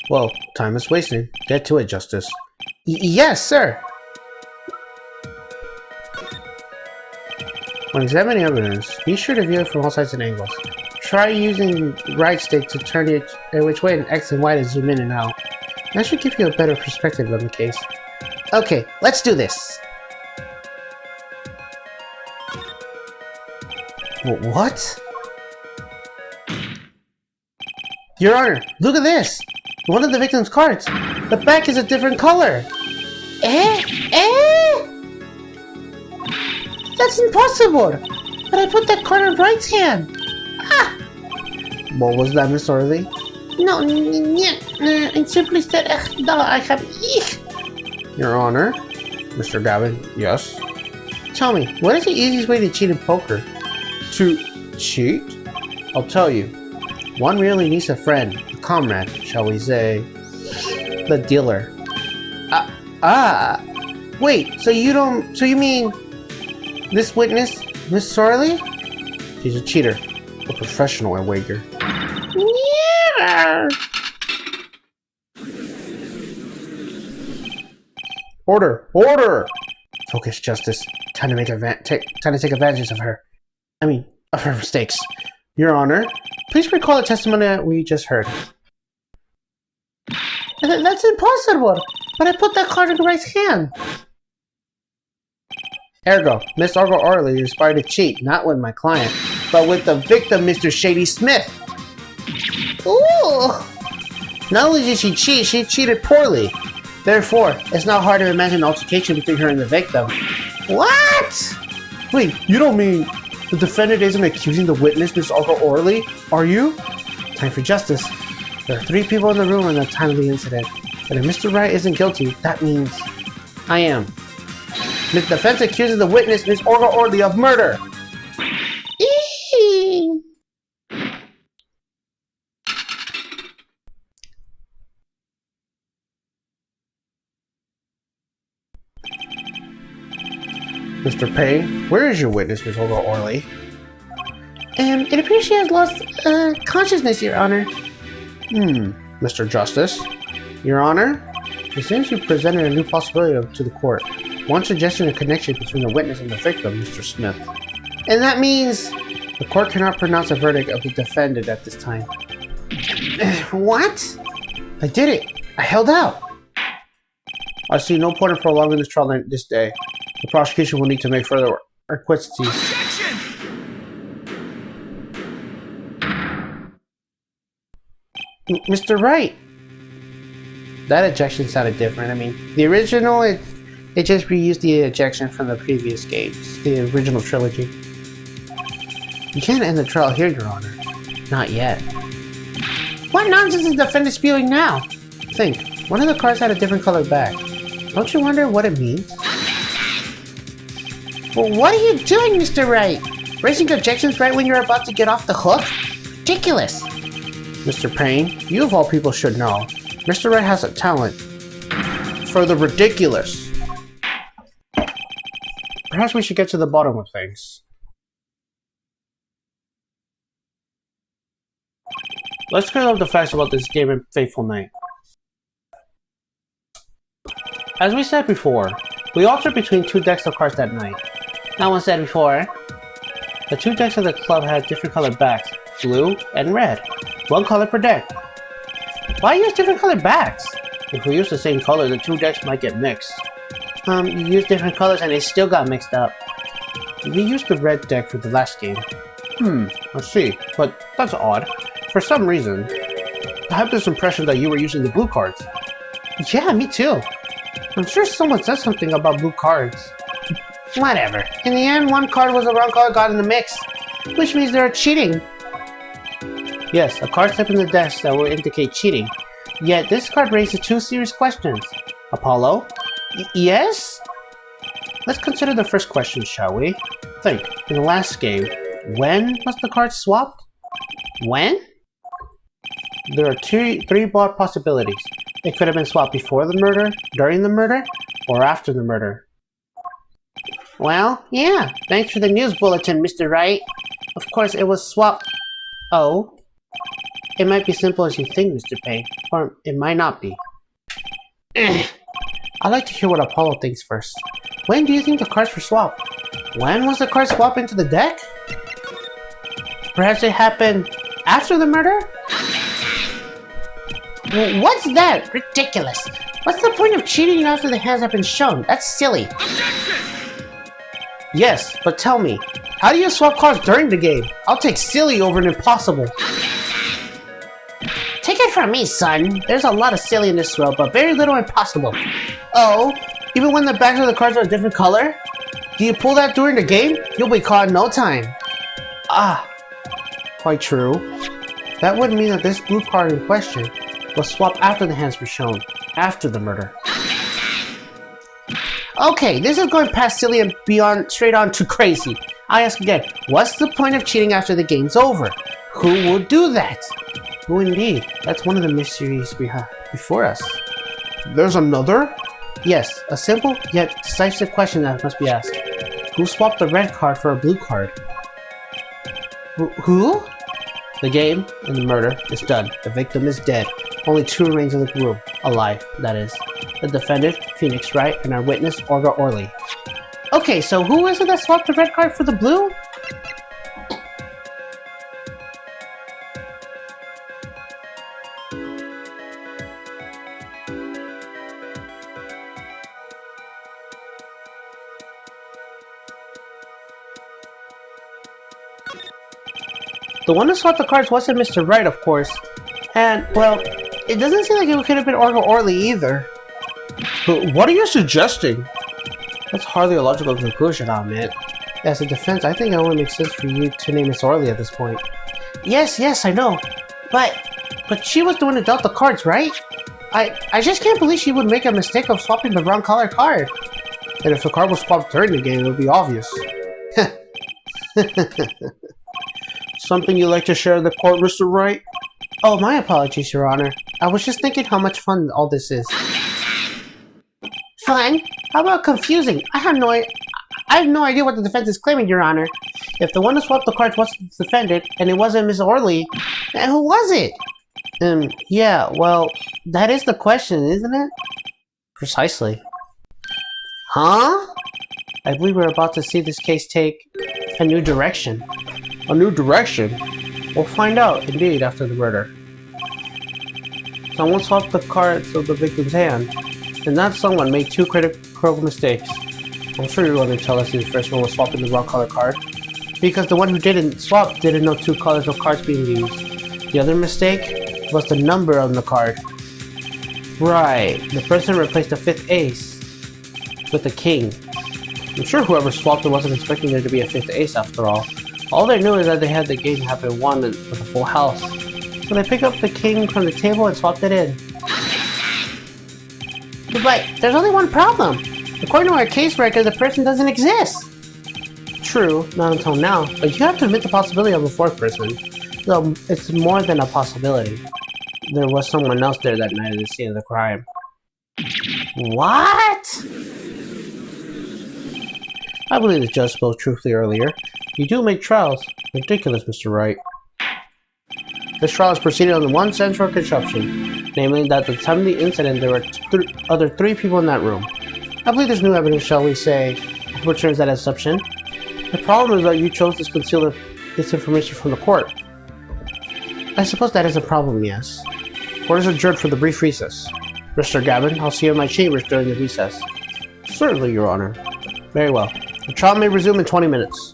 Well, time is wasting. Get to it, Justice. Yes, sir. When examining evidence, be sure to view it from all sides and angles. Try using right stick to turn it which way and X and Y to zoom in and out. That should give you a better perspective on the case. Okay, let's do this. What? Your Honor, look at this! One of the victim's cards. The back is a different color. That's impossible! But I put that card in Wright's hand! Ah! What was that, Miss Orley? No, I simply said, no, I have... Your Honor? Mr. Gavin, yes? Tell me, what is the easiest way to cheat in poker? To cheat? I'll tell you. One really needs a friend, a comrade, shall we say. The dealer. Wait, so you mean... This witness, Miss Sorley? She's a cheater. A professional, I wager. Yeah. Order! Order! Focus, Justice. Time to take advantage of her. Of her mistakes. Your Honor, please recall the testimony that we just heard. That's impossible! But I put that card in Wright's hand! Ergo, Miss Argo Orley inspired to cheat, not with my client, but with the victim, Mr. Shady Smith. Ooh! Not only did she cheat, she cheated poorly. Therefore, it's not hard to imagine an altercation between her and the victim. What? Wait, you don't mean the defendant isn't accusing the witness, Miss Argo Orley? Are you? Time for justice. There are 3 people in the room at the time of the incident. And if Mr. Wright isn't guilty, that means I am. The defense accuses the witness, Miss Argo Orley, of murder. Mr. Payne, where is your witness, Miss Olga Orley? It appears she has lost consciousness, Your Honor. Mr. Justice? Your Honor? It seems you presented a new possibility to the court. One suggestion of connection between the witness and the victim, Mr. Smith. And that means... The court cannot pronounce a verdict of the defendant at this time. What? I did it! I held out! I see no point in prolonging this trial this day. The prosecution will need to make further requisitions. Mr. Wright! That ejection sounded different. The original, it just reused the ejection from the previous games, the original trilogy. You can't end the trial here, Your Honor. Not yet. What nonsense is the defendant spewing now? Think. One of the cards had a different colored back. Don't you wonder what it means? Well, what are you doing, Mr. Wright? Raising objections right when you're about to get off the hook? Ridiculous! Mr. Payne, you of all people should know. Mr. Wright has a talent for the ridiculous. Perhaps we should get to the bottom of things. Let's clear up the facts about this game in Fateful Night. As we said before, we altered between 2 decks of cards that night. No one said before. The 2 decks of the club had different colored backs, blue and red. 1 color per deck. Why use different colored backs? If we use the same color, the 2 decks might get mixed. You used different colors and they still got mixed up. We used the red deck for the last game. I see, but that's odd. For some reason, I have this impression that you were using the blue cards. Yeah, me too. I'm sure someone said something about blue cards. Whatever. In the end, 1 card was the wrong color got in the mix. Which means they're cheating. Yes, a card step in the deck that will indicate cheating. Yet this card raises 2 serious questions. Apollo? Yes? Let's consider the first question, shall we? Think, in the last game, when was the card swapped? When? There are three broad possibilities. It could have been swapped before the murder, during the murder, or after the murder. Well, yeah. Thanks for the news bulletin, Mr. Wright. Of course, it was swapped. Oh? It might be simple as you think, Mr. Payne, or it might not be. I'd like to hear what Apollo thinks first. When do you think the cards were swapped? When was the card swapped into the deck? Perhaps it happened after the murder? What's that? Ridiculous. What's the point of cheating after the hands have been shown? That's silly. Yes, but tell me, how do you swap cards during the game? I'll take silly over an impossible. Take it from me, son. There's a lot of silly in this world, but very little impossible. Oh, even when the backs of the cards are a different color? Do you pull that during the game? You'll be caught in no time. Ah, quite true. That would mean that this blue card in question was swapped after the hands were shown, after the murder. Okay, this is going past silly and beyond straight on to crazy. I ask again, what's the point of cheating after the game's over? Who will do that? Who indeed? That's one of the mysteries before us. There's another? Yes, a simple yet decisive question that must be asked. Who swapped the red card for a blue card? Who? The game and the murder is done. The victim is dead. Only two remains in the room. Alive, that is. The defendant, Phoenix Wright, and our witness, Olga Orley. Okay, so who is it that swapped the red card for the blue? The one who swapped the cards wasn't Mr. Wright, of course. And, well, it doesn't seem like it could have been Olga Orley either. But what are you suggesting? That's hardly a logical conclusion, I'll admit. As a defense, I think it only makes sense for you to name Miss Orley at this point. Yes, I know. But she was the one who dealt the cards, right? I just can't believe she would make a mistake of swapping the wrong color card. And if the card was swapped during the game, it would be obvious. Something you'd like to share in the court, Mr. Wright? Oh, my apologies, Your Honor. I was just thinking how much fun all this is. Fun? How about confusing? I have no idea what the defense is claiming, Your Honor. If the one who swapped the cards wasn't the defendant, and it wasn't Miss Orley, then who was it? Yeah, well, that is the question, isn't it? Precisely. Huh? I believe we're about to see this case take a new direction. A new direction? We'll find out, indeed, after the murder. Someone swapped the cards of the victim's hand, and that someone made two critical mistakes. I'm sure you're going to tell us the first one was swapping the wrong color card, because the one who didn't swap didn't know two colors of cards being used. The other mistake was the number on the card. Right, the person replaced the fifth ace with a king. I'm sure whoever swapped it wasn't expecting there to be a fifth ace after all. All they knew is that they had the game happen one with a full house. So they picked up the king from the table and swapped it in. But there's only one problem. According to our case record, the person doesn't exist. True, not until now, but you have to admit the possibility of a fourth person. Though it's more than a possibility. There was someone else there that night at the scene of the crime. What? I believe the judge spoke truthfully earlier. You do make trials. Ridiculous, Mr. Wright. This trial is proceeding on one central conception, namely that at the time of the incident there were three people in that room. I believe there's new evidence, shall we say, which turns that assumption. The problem is that you chose to conceal this information from the court. I suppose that is a problem, yes. Court is adjourned for the brief recess. Mr. Gavin, I'll see you in my chambers during the recess. Certainly, Your Honor. Very well. The trial may resume in 20 minutes.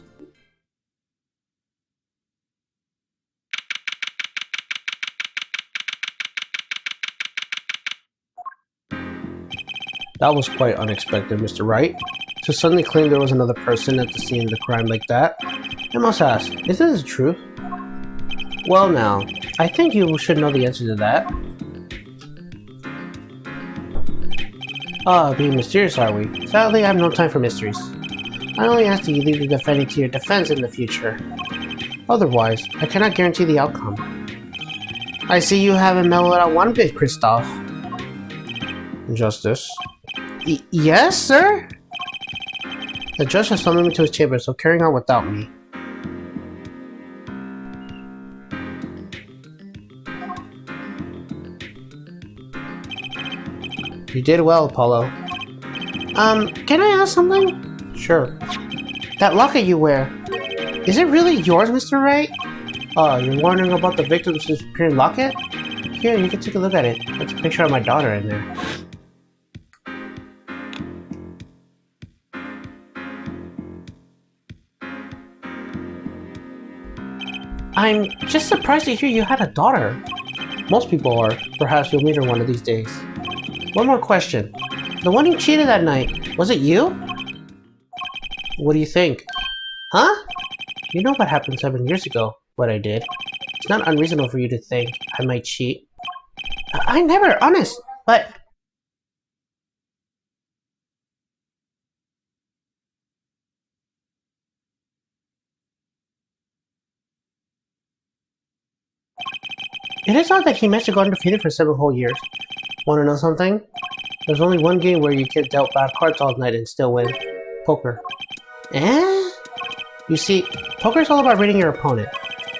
That was quite unexpected, Mr. Wright. To suddenly claim there was another person at the scene of the crime like that. I must ask, is this the truth? Well now, I think you should know the answer to that. Ah, being mysterious, are we? Sadly, I have no time for mysteries. I only ask that you leave the defending to your defense in the future. Otherwise, I cannot guarantee the outcome. I see you haven't mellowed out one bit, Kristoff. Justice? Yes, sir? The judge has summoned me to his chamber, so carrying on without me. You did well, Apollo. Can I ask something? Sure. That locket you wear, is it really yours, Mr. Wright? Oh, you're wondering about the victim's disappearing locket? Here, you can take a look at it. There's a picture of my daughter in there. I'm just surprised to hear you had a daughter. Most people are. Perhaps you'll meet her one of these days. One more question. The one who cheated that night, was it you? What do you think? Huh? You know what happened 7 years ago, what I did. It's not unreasonable for you to think I might cheat. I never, honest, but... It is odd that he managed to go undefeated for 7 whole years. Wanna know something? There's only one game where you can dealt bad cards all night and still win. Poker. Eh? You see, poker is all about reading your opponent.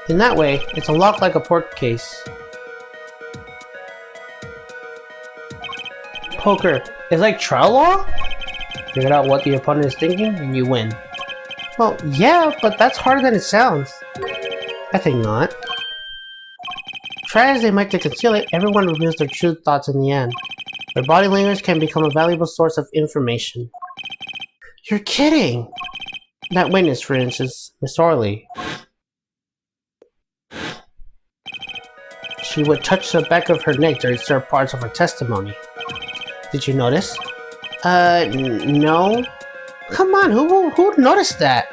In that way, it's a lot like a court case. Poker is like trial law? Figure out what the opponent is thinking and you win. Well, yeah, but that's harder than it sounds. I think not. Try as they might to conceal it, everyone reveals their true thoughts in the end. Their body language can become a valuable source of information. You're kidding! That witness, for instance, Miss Orley. She would touch the back of her neck during certain parts of her testimony. Did you notice? No. Come on, who'd notice that?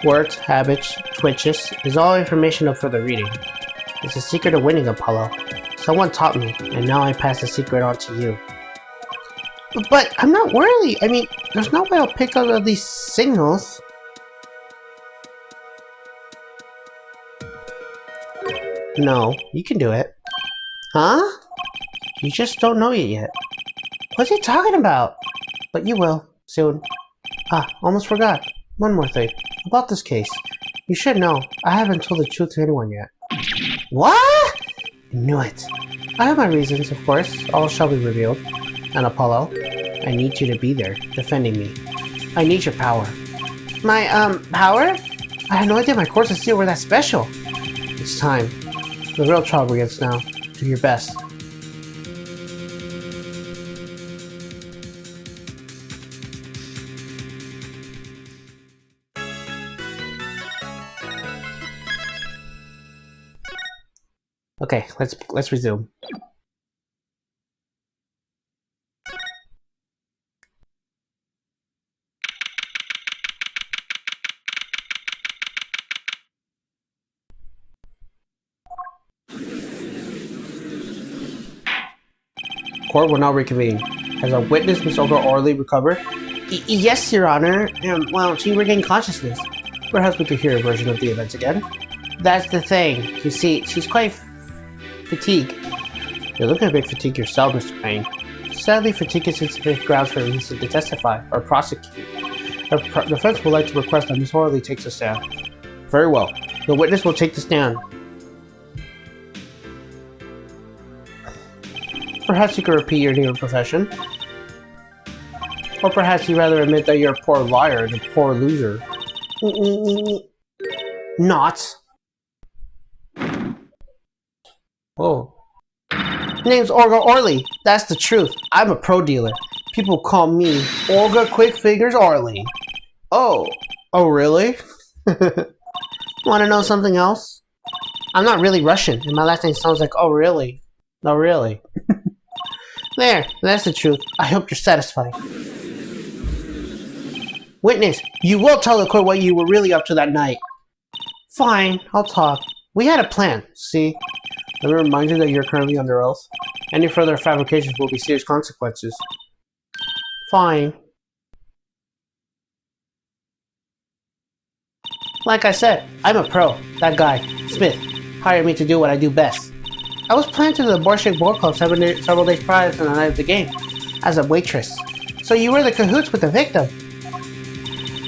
Words, habits, twitches is all information up for the reading. It's the secret of winning, Apollo. Someone taught me, and now I pass the secret on to you. But I'm not worthy. I mean, there's no way I'll pick up all these signals. No, you can do it. Huh? You just don't know it yet. What's he talking about? But you will, soon. Ah, almost forgot. One more thing. About this case. You should know, I haven't told the truth to anyone yet. What? I knew it. I have my reasons, of course. All shall be revealed. And Apollo, I need you to be there, defending me. I need your power. My, power? I had no idea my course of steel were that special. It's time. The real trial begins now. Do your best. Okay, let's resume. Court will now reconvene. Has our witness, Miss Olga Orley, recovered? Yes, Your Honor. Well, she regained consciousness. Perhaps we could hear a version of the events again. That's the thing. You see, she's quite fatigued. You're looking a bit fatigued yourself, Mr. Payne. Sadly, fatigue is insufficient grounds for innocent to testify or prosecute. The defense would like to request that Miss Orley takes a stand. Very well. The witness will take the stand. Perhaps you could repeat your name and profession. Or perhaps you'd rather admit that you're a poor liar and a poor loser. Not. Oh. Name's Olga Orley. That's the truth. I'm a pro dealer. People call me Olga Quick Fingers Orley. Oh. Oh, really? Want to know something else? I'm not really Russian, and my last name sounds like oh, really. No, really. There, that's the truth. I hope you're satisfied. Witness, you will tell the court what you were really up to that night. Fine, I'll talk. We had a plan, see? Let me remind you that you're currently under oath. Any further fabrications will be serious consequences. Fine. Like I said, I'm a pro. That guy, Smith, hired me to do what I do best. I was planted to the Borshik Board Club several days prior to the night of the game, as a waitress. So you were the cahoots with the victim.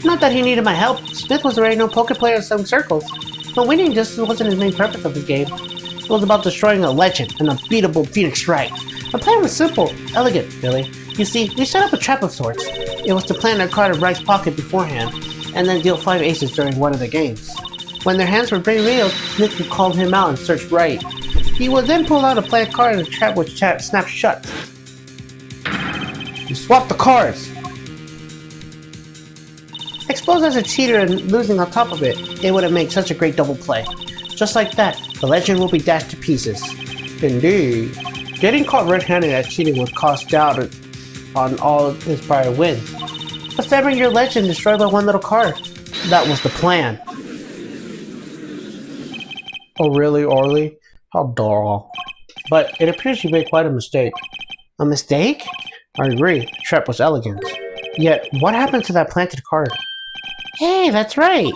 Not that he needed my help. Smith was already known poker player in some circles. But winning just wasn't his main purpose of the game. It was about destroying a legend, an unbeatable Phoenix Wright. The plan was simple, elegant, Billy. You see, we set up a trap of sorts. It was to plant a card in Wright's pocket beforehand, and then deal 5 aces during one of the games. When their hands were revealed, Smith would call him out and search Wright. He would then pull out a plant card and the trap would snap shut. You swapped the cards! Exposed as a cheater and losing on top of it, it would have made such a great double play. Just like that, the legend will be dashed to pieces. Indeed. Getting caught red-handed at cheating would cost doubt on all his prior wins. But severing your legend destroyed by one little card. That was the plan. Oh really, Orly? How dull. But it appears you made quite a mistake. A mistake? I agree, the trap was elegant. Yet, what happened to that planted card? Hey, that's right.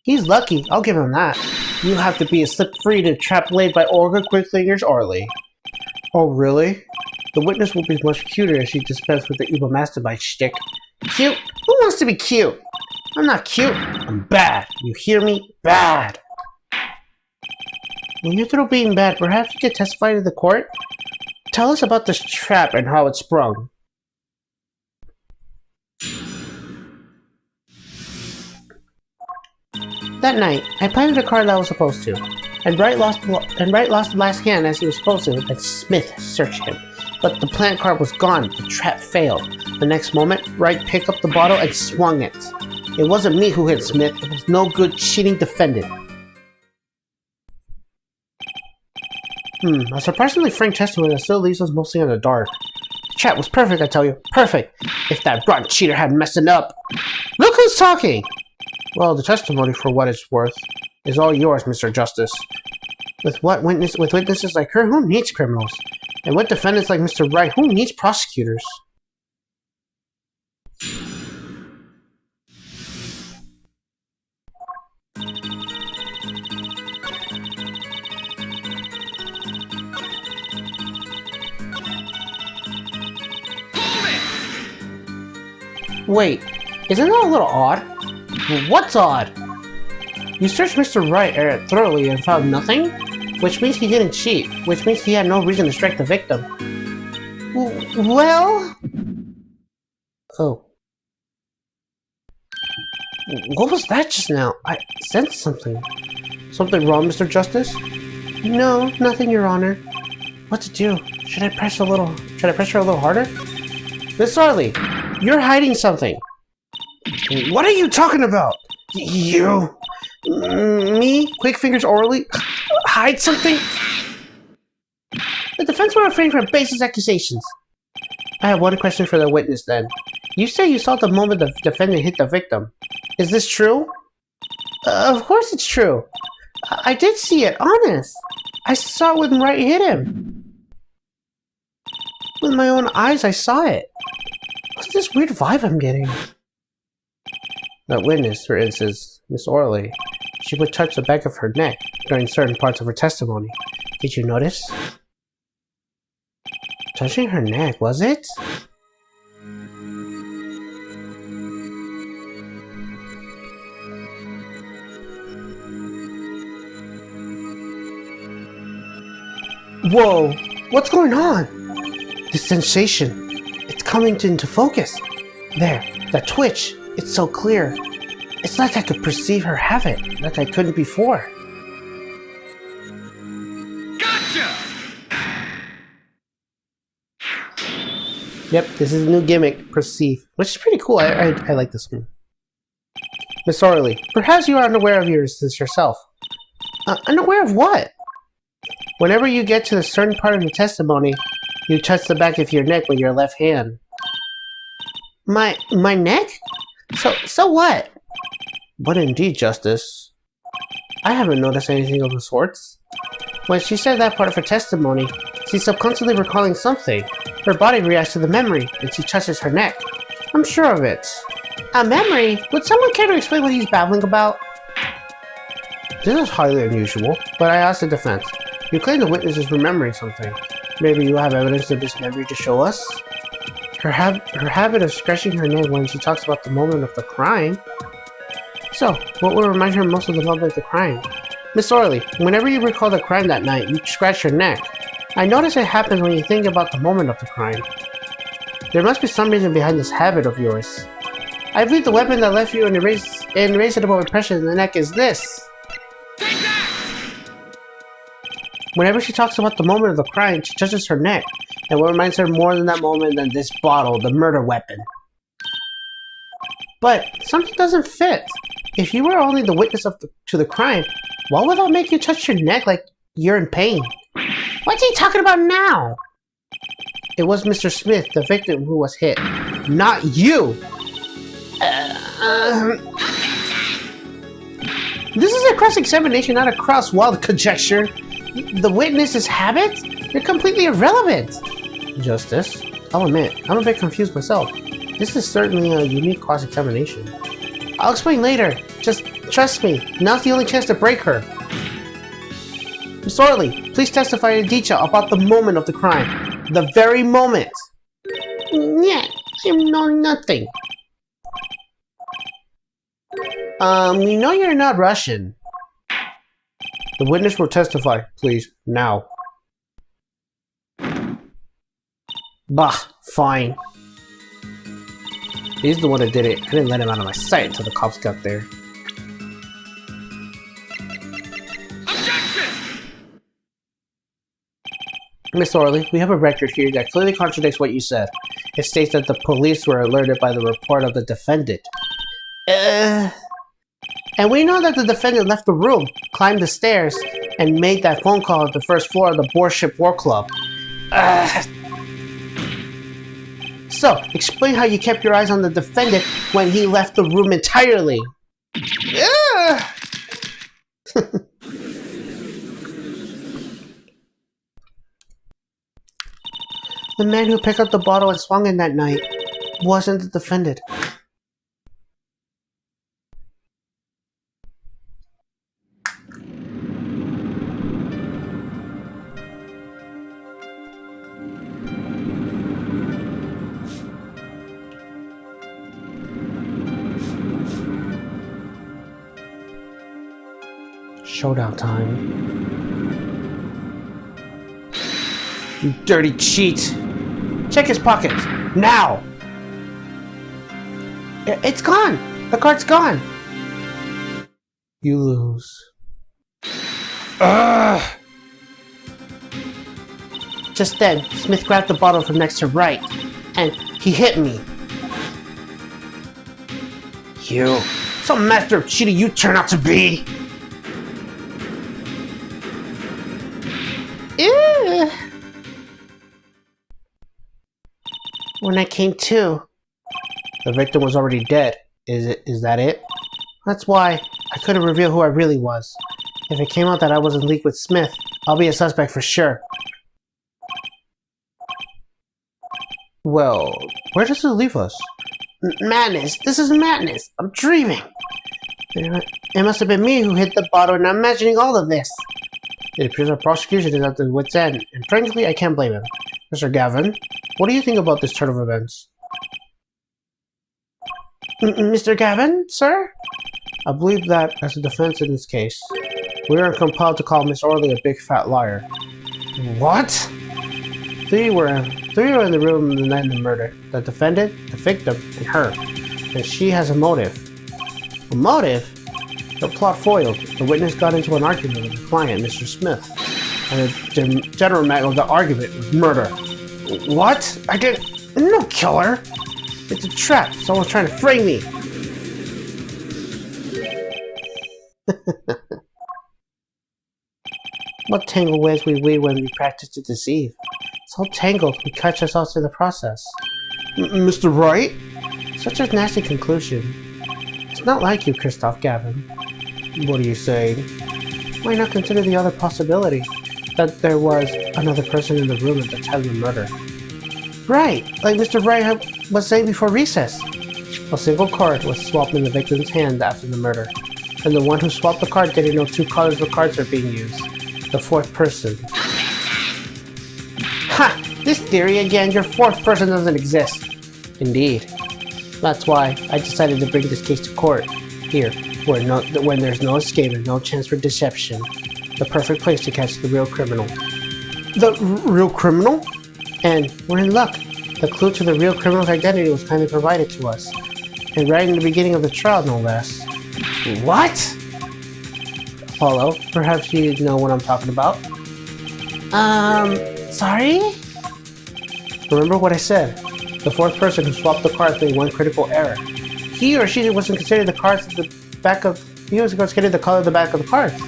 He's lucky, I'll give him that. You have to be a slip-free to trap laid by Olga Quickfinger's Orly. Oh really? The witness will be much cuter if she dispensed with the evil masturbate shtick. Cute? Who wants to be cute? I'm not cute. I'm bad. You hear me? Bad. When you're through being bad, perhaps you could testify to the court? Tell us about this trap and how it sprung. That night, I planted a card that I was supposed to, and Wright lost the last hand as he was supposed to, and Smith searched him. But the plant card was gone. The trap failed. The next moment, Wright picked up the bottle and swung it. It wasn't me who hit Smith. It was no good cheating defendant. A surprisingly frank testimony that still leaves us mostly in the dark. The trap was perfect, I tell you. Perfect. If that rotten cheater hadn't messed it up. Look who's talking! Well, the testimony, for what it's worth, is all yours, Mr. Justice. With witnesses like her, who needs criminals? And with defendants like Mr. Wright, who needs prosecutors? Wait, isn't that a little odd? What's odd? You searched Mr. Wright thoroughly and found nothing? Which means he didn't cheat, which means he had no reason to strike the victim. Well... Oh. What was that just now? I sensed something. Something wrong, Mr. Justice? No, nothing, Your Honor. What to do? Should I press her a little harder? Miss Orly, you're hiding something. What are you talking about? You? Me? Quickfinger's Orly? Hide something? The defense will refrain from baseless accusations. I have one question for the witness then. You say you saw the moment the defendant hit the victim. Is this true? Of course it's true. I did see it, honest. I saw it when Wright hit him. With my own eyes, I saw it. What's this weird vibe I'm getting? That witness, for instance, Miss Orly, she would touch the back of her neck during certain parts of her testimony. Did you notice? Touching her neck, was it? Whoa! What's going on? This sensation, it's coming into focus. There, that twitch, it's so clear. It's like I could perceive her have it, like I couldn't before. Gotcha! Yep, this is a new gimmick, perceive, which is pretty cool. I like this one. Miss Orly, perhaps you are unaware of this yourself. Unaware of what? Whenever you get to a certain part of the testimony, you touch the back of your neck with your left hand. My neck? So what? But indeed, Justice. I haven't noticed anything of the sorts. When she said that part of her testimony, She's subconsciously recalling something. Her body reacts to the memory, and she touches her neck. I'm sure of it. A memory? Would someone care to explain what he's babbling about? This is highly unusual, but I asked the defense. You claim the witness is remembering something. Maybe you have evidence of this memory to show us? Her habit of scratching her neck when she talks about the moment of the crime? So, what would remind her most of the moment of the crime? Miss Orley, whenever you recall the crime that night, you scratch your neck. I notice it happens when you think about the moment of the crime. There must be some reason behind this habit of yours. I believe the weapon that left you an irreversible impression in the neck is this. Whenever she talks about the moment of the crime, she touches her neck, and what reminds her more than that moment than this bottle, the murder weapon. But something doesn't fit. If you were only the witness to the crime, why would that make you touch your neck like you're in pain? What's he talking about now? It was Mr. Smith, the victim, who was hit. Not you! This is a cross-examination, not a cross-wild conjecture. The witness's habit? They're completely irrelevant. Justice, I'll admit, I'm a bit confused myself. This is certainly a unique cross-examination. I'll explain later. Just trust me. Now's the only chance to break her. Miss Orley, please testify in detail about the moment of the crime. The very moment. Yeah, I know nothing. We know you're not Russian. The witness will testify, please, now. Bah, fine. He's the one that did it. I didn't let him out of my sight until the cops got there. Miss Orley, we have a record here that clearly contradicts what you said. It states that the police were alerted by the report of the defendant. And we know that the defendant left the room, climbed the stairs, and made that phone call at the first floor of the Warship War Club. So, explain how you kept your eyes on the defendant when he left the room entirely. The man who picked up the bottle and swung it that night wasn't the defendant. Showdown time. You dirty cheat! Check his pockets! Now! It's gone! The card's gone! You lose. Ugh! Just then, Smith grabbed the bottle from next to right, and he hit me. You! Some master of cheating you turn out to be! Ew. When I came to, the victim was already dead. Is that it? That's why I couldn't reveal who I really was. If it came out that I was in league with Smith, I'll be a suspect for sure. Well, where does it leave us? Madness! This is madness! I'm dreaming! It must have been me who hit the bottle, and I'm imagining all of this. It appears our prosecution is at the wit's end, and frankly, I can't blame him. Mr. Gavin, what do you think about this turn of events? Mr. Gavin, sir? I believe that, as a defense in this case, we are compelled to call Miss Orley a big fat liar. What? Three were in the room the night of the murder. The defendant, the victim, and her. And she has a motive. A motive? The plot foiled. The witness got into an argument with the client, Mr. Smith. And the general matter of the argument was murder. What? I didn't... No killer! It's a trap. Someone's trying to frame me. What tangled ways we weave when we practice to deceive. So tangled, we catch ourselves in the process. Mr. Wright? Such a nasty conclusion. It's not like you, Christoph Gavin. What are you saying? Why not consider the other possibility? that there was another person in the room at the time of the murder. Right, like Mr. Wright was saying before recess. A single card was swapped in the victim's hand after the murder, and the one who swapped the card didn't know two colors of cards were being used. The fourth person. Ha! This theory again, your fourth person doesn't exist. Indeed. That's why I decided to bring this case to court. Here, when there's no escape and no chance for deception. The perfect place to catch the real criminal. The real criminal? And we're in luck. The clue to the real criminal's identity was kindly provided to us. And right in the beginning of the trial, no less. What? Apollo, perhaps you know what I'm talking about? Sorry? Remember what I said. The fourth person who swapped the cards made one critical error. He or she wasn't considering the cards at the back of... He was considering the color of the back of the cards.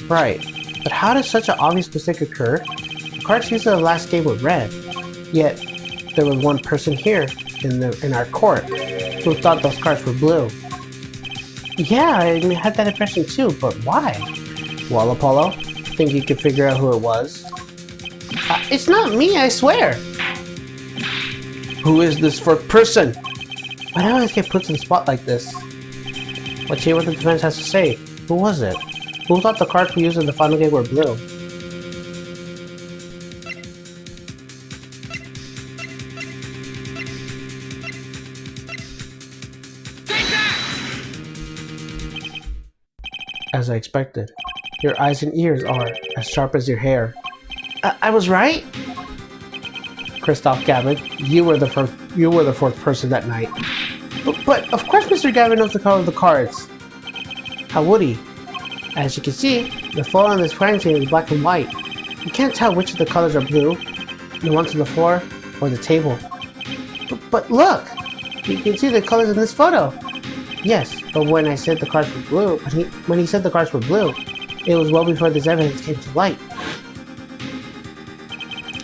Right. But how does such an obvious mistake occur? The cards used in the last game were red. Yet, there was one person here, in our court, who thought those cards were blue. Yeah, I had that impression too, but why? Well, Apollo, think you could figure out who it was? It's not me, I swear! Who is this fourth person? Why do I always get put in the spot like this? Let's hear what the defense has to say. Who was it? Who thought the cards we used in the final game were blue? As I expected. Your eyes and ears are as sharp as your hair. I was right? Christoph Gavin, you were the fourth person that night. But of course Mr. Gavin knows the color of the cards. How would he? As you can see, the photo on this crime scene is black and white. You can't tell which of the colors are blue, the ones on the floor, or the table. But look! You can see the colors in this photo. Yes, but when I said the cards were blue, when he said the cards were blue, it was well before this evidence came to light.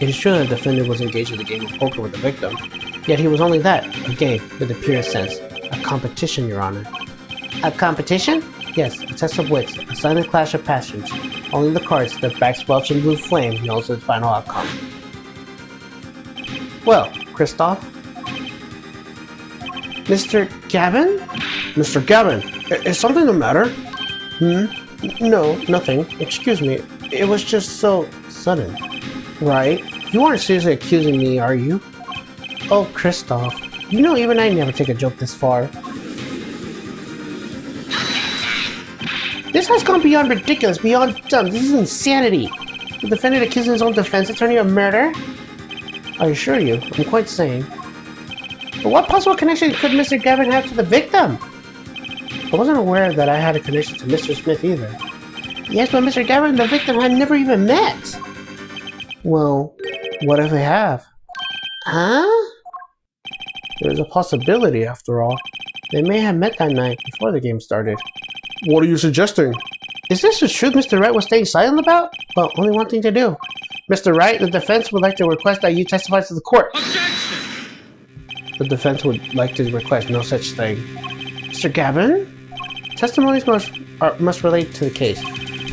It is true that the defendant was engaged in a game of poker with the victim, yet he was only that, a game, with the purest sense. A competition, Your Honor. A competition? Yes, a test of wits, a silent clash of passions. Only the cards, their backs welch in blue flame, knows the final outcome. Well, Christoph? Mr. Gavin? Mr. Gavin, is something the matter? No, nothing. Excuse me. It was just so sudden. Right? You aren't seriously accusing me, are you? Oh, Christoph. You know even I never take a joke this far. This has gone beyond ridiculous, beyond dumb. This is insanity. The defendant accusing his own defense attorney of murder? I assure you, I'm quite sane. But what possible connection could Mr. Gavin have to the victim? I wasn't aware that I had a connection to Mr. Smith either. Yes, but Mr. Gavin and the victim had never even met. Well, what if they have? Huh? There's a possibility, after all. They may have met that night before the game started. What are you suggesting? Is this the truth Mr. Wright was staying silent about? Well, only one thing to do. Mr. Wright, the defense would like to request that you testify to the court. Objection! The defense would like to request no such thing. Mr. Gavin? Testimonies must relate to the case.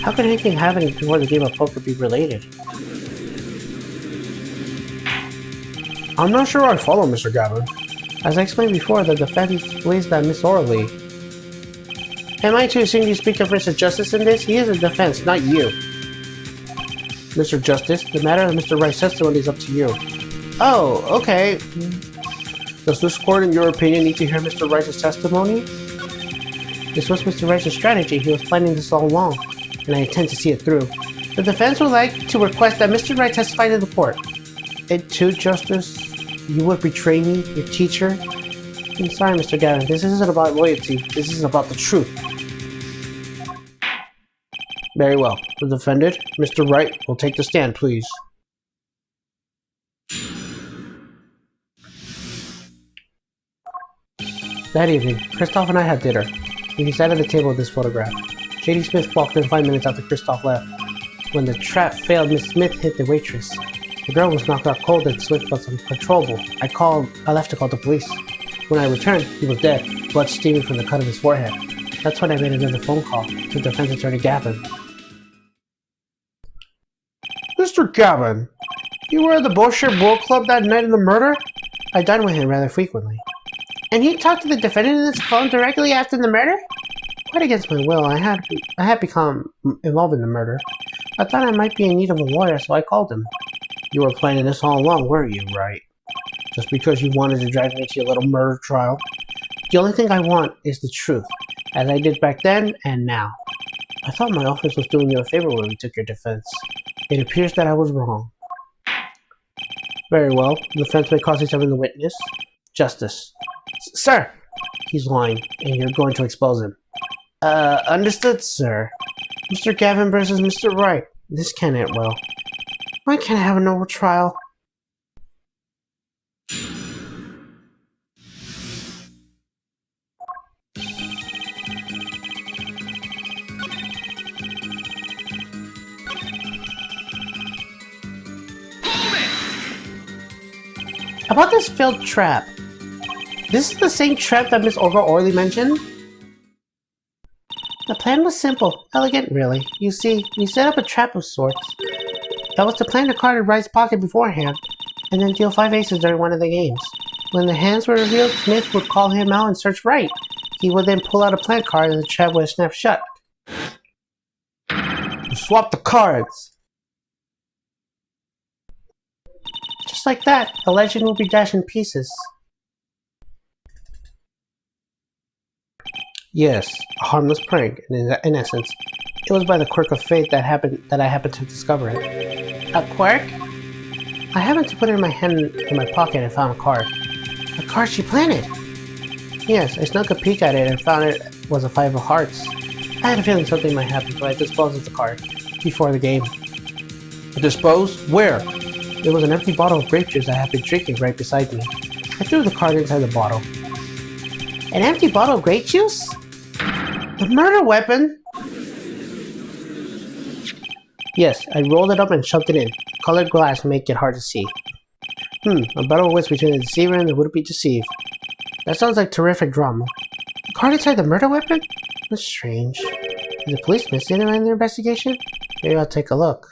How can anything happening before the game of poker be related? I'm not sure I follow, Mr. Gavin. As I explained before, the defense believes that Miss Orley. Am I to assume you speak of Mr. Justice in this? He is a defense, not you. Mr. Justice, the matter of Mr. Wright's testimony is up to you. Oh, okay. Does this court, in your opinion, need to hear Mr. Wright's testimony? This was Mr. Wright's strategy. He was planning this all along, and I intend to see it through. The defense would like to request that Mr. Wright testify to the court. It too, Justice? You would betray me, your teacher? I'm sorry, Mr. Gavin. This isn't about loyalty. This is about the truth. Very well. The defendant, Mr. Wright, will take the stand, please. That evening, Christoph and I had dinner. We sat at the table with this photograph. J.D. Smith walked in 5 minutes after Christoph left. When the trap failed, Miss Smith hit the waitress. The girl was knocked out cold and Smith was uncontrollable. I left to call the police. When I returned, he was dead, blood steaming from the cut of his forehead. That's when I made another phone call to defense attorney Gavin. Mr. Gavin, you were at the Bullshit Bull Club that night of the murder? I dined with him rather frequently. And you talked to the defendant in his phone directly after the murder? Quite against my will, I had become involved in the murder. I thought I might be in need of a lawyer, so I called him. You were planning this all along, weren't you, right? Just because you wanted to drag me into your little murder trial? The only thing I want is the truth, as I did back then and now. I thought my office was doing you a favor when we took your defense. It appears that I was wrong. Very well, the defense may cross-examine the witness. Justice. Sir! He's lying, and you're going to expose him. Understood, sir. Mr. Gavin versus Mr. Wright. This can't end well. Why can't I have a normal trial? About this failed trap. This is the same trap that Miss Olga Orley mentioned? The plan was simple, elegant really. You see, we set up a trap of sorts. That was to plant a card in Wright's pocket beforehand, and then deal 5 aces during one of the games. When the hands were revealed, Smith would call him out and search Wright. He would then pull out a plant card and the trap would snap shut. You swapped the cards! Just like that, the legend will be dashed in pieces. Yes, a harmless prank, in essence. It was by the quirk of fate that I happened to discover it. A quirk? I happened to put it in my hand in my pocket and found a card. A card she planted? Yes, I snuck a peek at it and found it was a 5 of hearts. I had a feeling something might happen, so I disposed of the card before the game. Disposed? Where? There was an empty bottle of grape juice I had been drinking right beside me. I threw the card inside the bottle. An empty bottle of grape juice? The murder weapon? Yes, I rolled it up and shoved it in. Colored glass make it hard to see. A battle of wits between the deceiver and the would-be deceived. That sounds like terrific drama. The card inside the murder weapon? That's strange. Did the police miss anyone in their investigation? Maybe I'll take a look.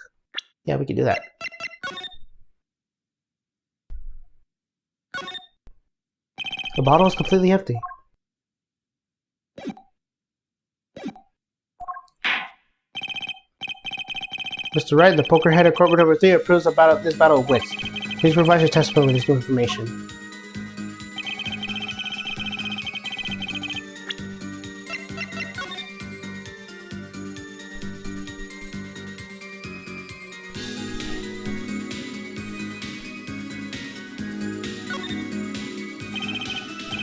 Yeah, we can do that. The bottle is completely empty. Mr. Wright, the poker-head of Corporate Number 3 approves about this battle of wits. Please provide your testimony with this new information.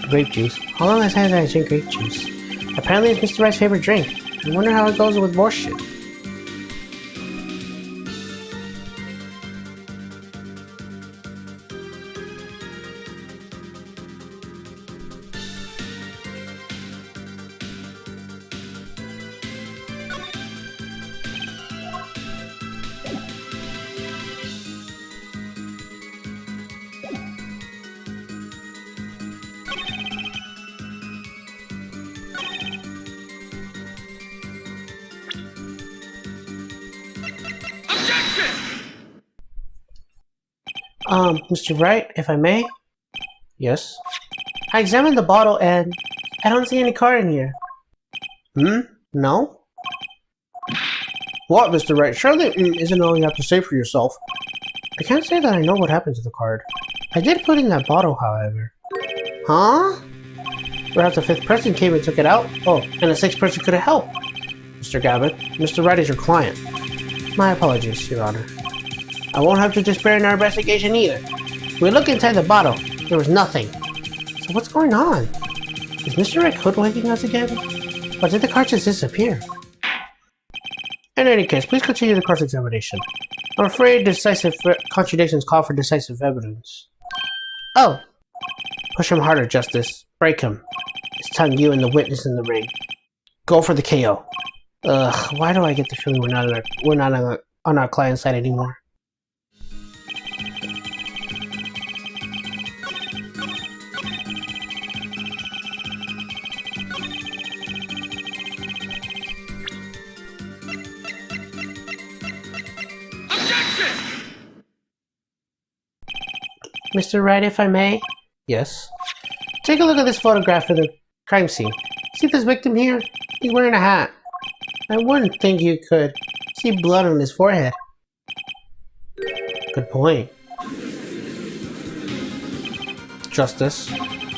Grape juice. How long has I drink grape juice? Apparently it's Mr. Wright's favorite drink. I wonder how it goes with more shit. Mr. Wright, if I may? Yes? I examined the bottle and I don't see any card in here. No? What, Mr. Wright? Surely isn't all you have to say for yourself. I can't say that I know what happened to the card. I did put it in that bottle, however. Huh? Perhaps a 5th person came and took it out? Oh, and a 6th person could have helped. Mr. Gavin, Mr. Wright is your client. My apologies, Your Honor. I won't have to despair in our investigation either. We looked inside the bottle. There was nothing. So what's going on? Is Mr. Wright hoodwinking us again? Or did the card just disappear? In any case, please continue the cross-examination. I'm afraid decisive contradictions call for decisive evidence. Oh. Push him harder, Justice. Break him. It's time you and the witness in the ring. Go for the KO. Ugh, why do I get the feeling we're not on our client's side anymore? Objection! Mr. Wright, if I may? Yes? Take a look at this photograph of the crime scene. See this victim here? He's wearing a hat. I wouldn't think you could see blood on his forehead. Good point. Justice,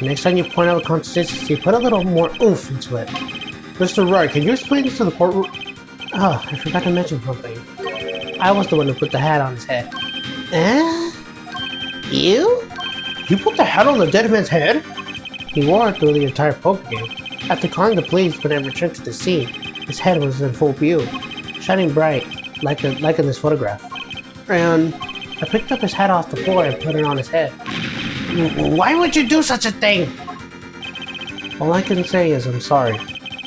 next time you point out a consistency, put a little more oomph into it. Mr. Wright, can you explain this to the courtroom? Oh, I forgot to mention something. I was the one who put the hat on his head. Eh? You? You put the hat on the dead man's head? He wore it through the entire poker game. After calling the police when I returned to the scene, his head was in full view, shining bright, like in this photograph. And I picked up his hat off the floor and put it on his head. Why would you do such a thing? All I can say is I'm sorry,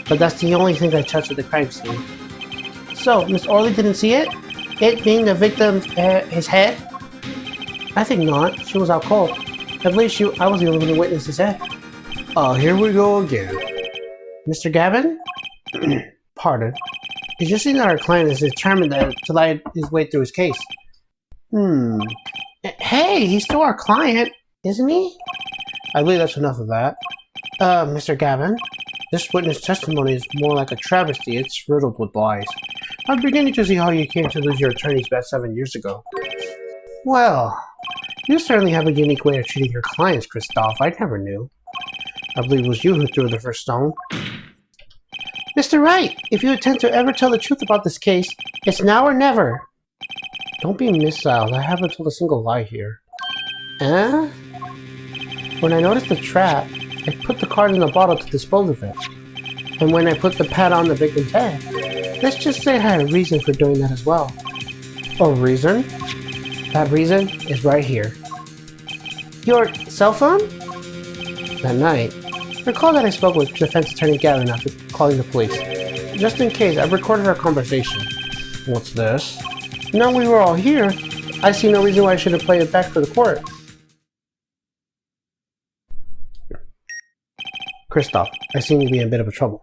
but that's the only thing I touched at the crime scene. So, Miss Orley didn't see it? It being the victim's his head? I think not. She was out cold. I believe I was the only one who witnessed his head. oh, here we go again. Mr. Gavin? Pardon? It just seems that our client is determined to lie his way through his case. Hey, he's still our client, isn't he? I believe that's enough of that. Mr. Gavin? This witness testimony is more like a travesty. It's riddled with lies. I'm beginning to see how you came to lose your attorney's bet 7 years ago. Well, you certainly have a unique way of treating your clients, Christophe. I never knew. I believe it was you who threw the first stone. Mr. Wright, if you intend to ever tell the truth about this case, it's now or never. Don't be missile. I haven't told a single lie here. Eh? When I noticed the trap, I put the card in the bottle to dispose of it. And when I put the pad on the victim's head, let's just say I had a reason for doing that as well. A reason? That reason is right here. Your cell phone? That night, Recall that I spoke with Defense Attorney Gavin after calling the police. Just in case, I recorded our conversation. What's this? Now we were all here, I see no reason why I shouldn't play it back for the court. Christoph, I seem to be in a bit of trouble.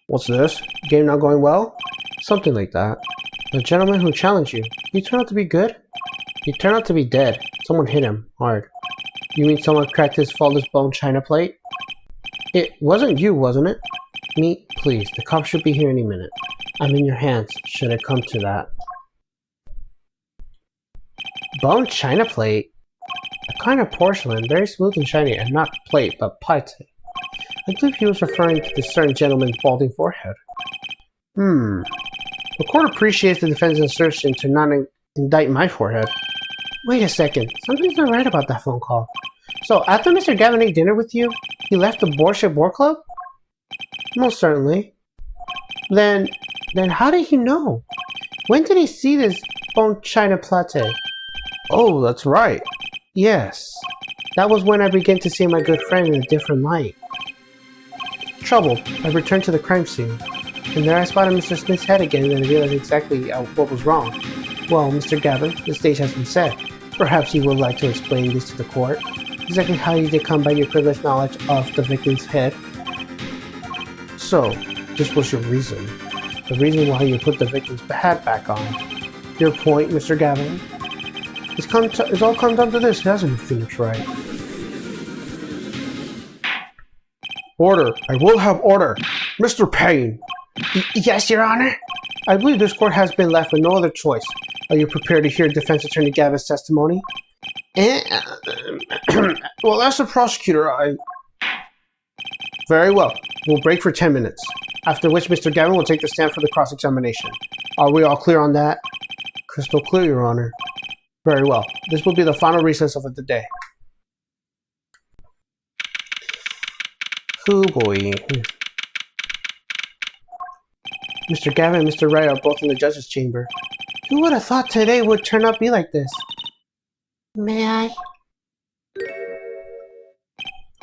What's this? Game not going well? Something like that. The gentleman who challenged you, he turned out to be good? He turned out to be dead. Someone hit him hard. You mean someone cracked his faultless bone china plate? It wasn't you, wasn't it? Me? Please, the cops should be here any minute. I'm in your hands, should it come to that. Bone china plate? A kind of porcelain, very smooth and shiny, and not plate, but pate. I believe he was referring to this certain gentleman's balding forehead. The court appreciates the defense's assertion to not indict my forehead. Wait a second, something's not right about that phone call. So, after Mr. Gavin ate dinner with you, he left the Boarship War Club? Most certainly. Then how did he know? When did he see this bone china plate? Oh, that's right. Yes. That was when I began to see my good friend in a different light. Troubled, I returned to the crime scene, and there I spotted Mr. Smith's head again and realized exactly what was wrong. Well, Mr. Gavin, the stage has been set. Perhaps you would like to explain this to the court. Exactly how you did come by your privileged knowledge of the victim's head. So, this was your reason. The reason why you put the victim's hat back on. Your point, Mr. Gavin? It's all come down to this, hasn't it, Phoenix Wright? Order! I will have order! Mr. Payne! Yes, Your Honor? I believe this court has been left with no other choice. Are you prepared to hear Defense Attorney Gavin's testimony? Well, as the prosecutor, Very well. We'll break for 10 minutes, after which Mr. Gavin will take the stand for the cross-examination. Are we all clear on that? Crystal clear, Your Honor. Very well. This will be the final recess of the day. Oh boy. Mr. Gavin and Mr. Wright are both in the judge's chamber. Who would have thought today would turn out to be like this? May I?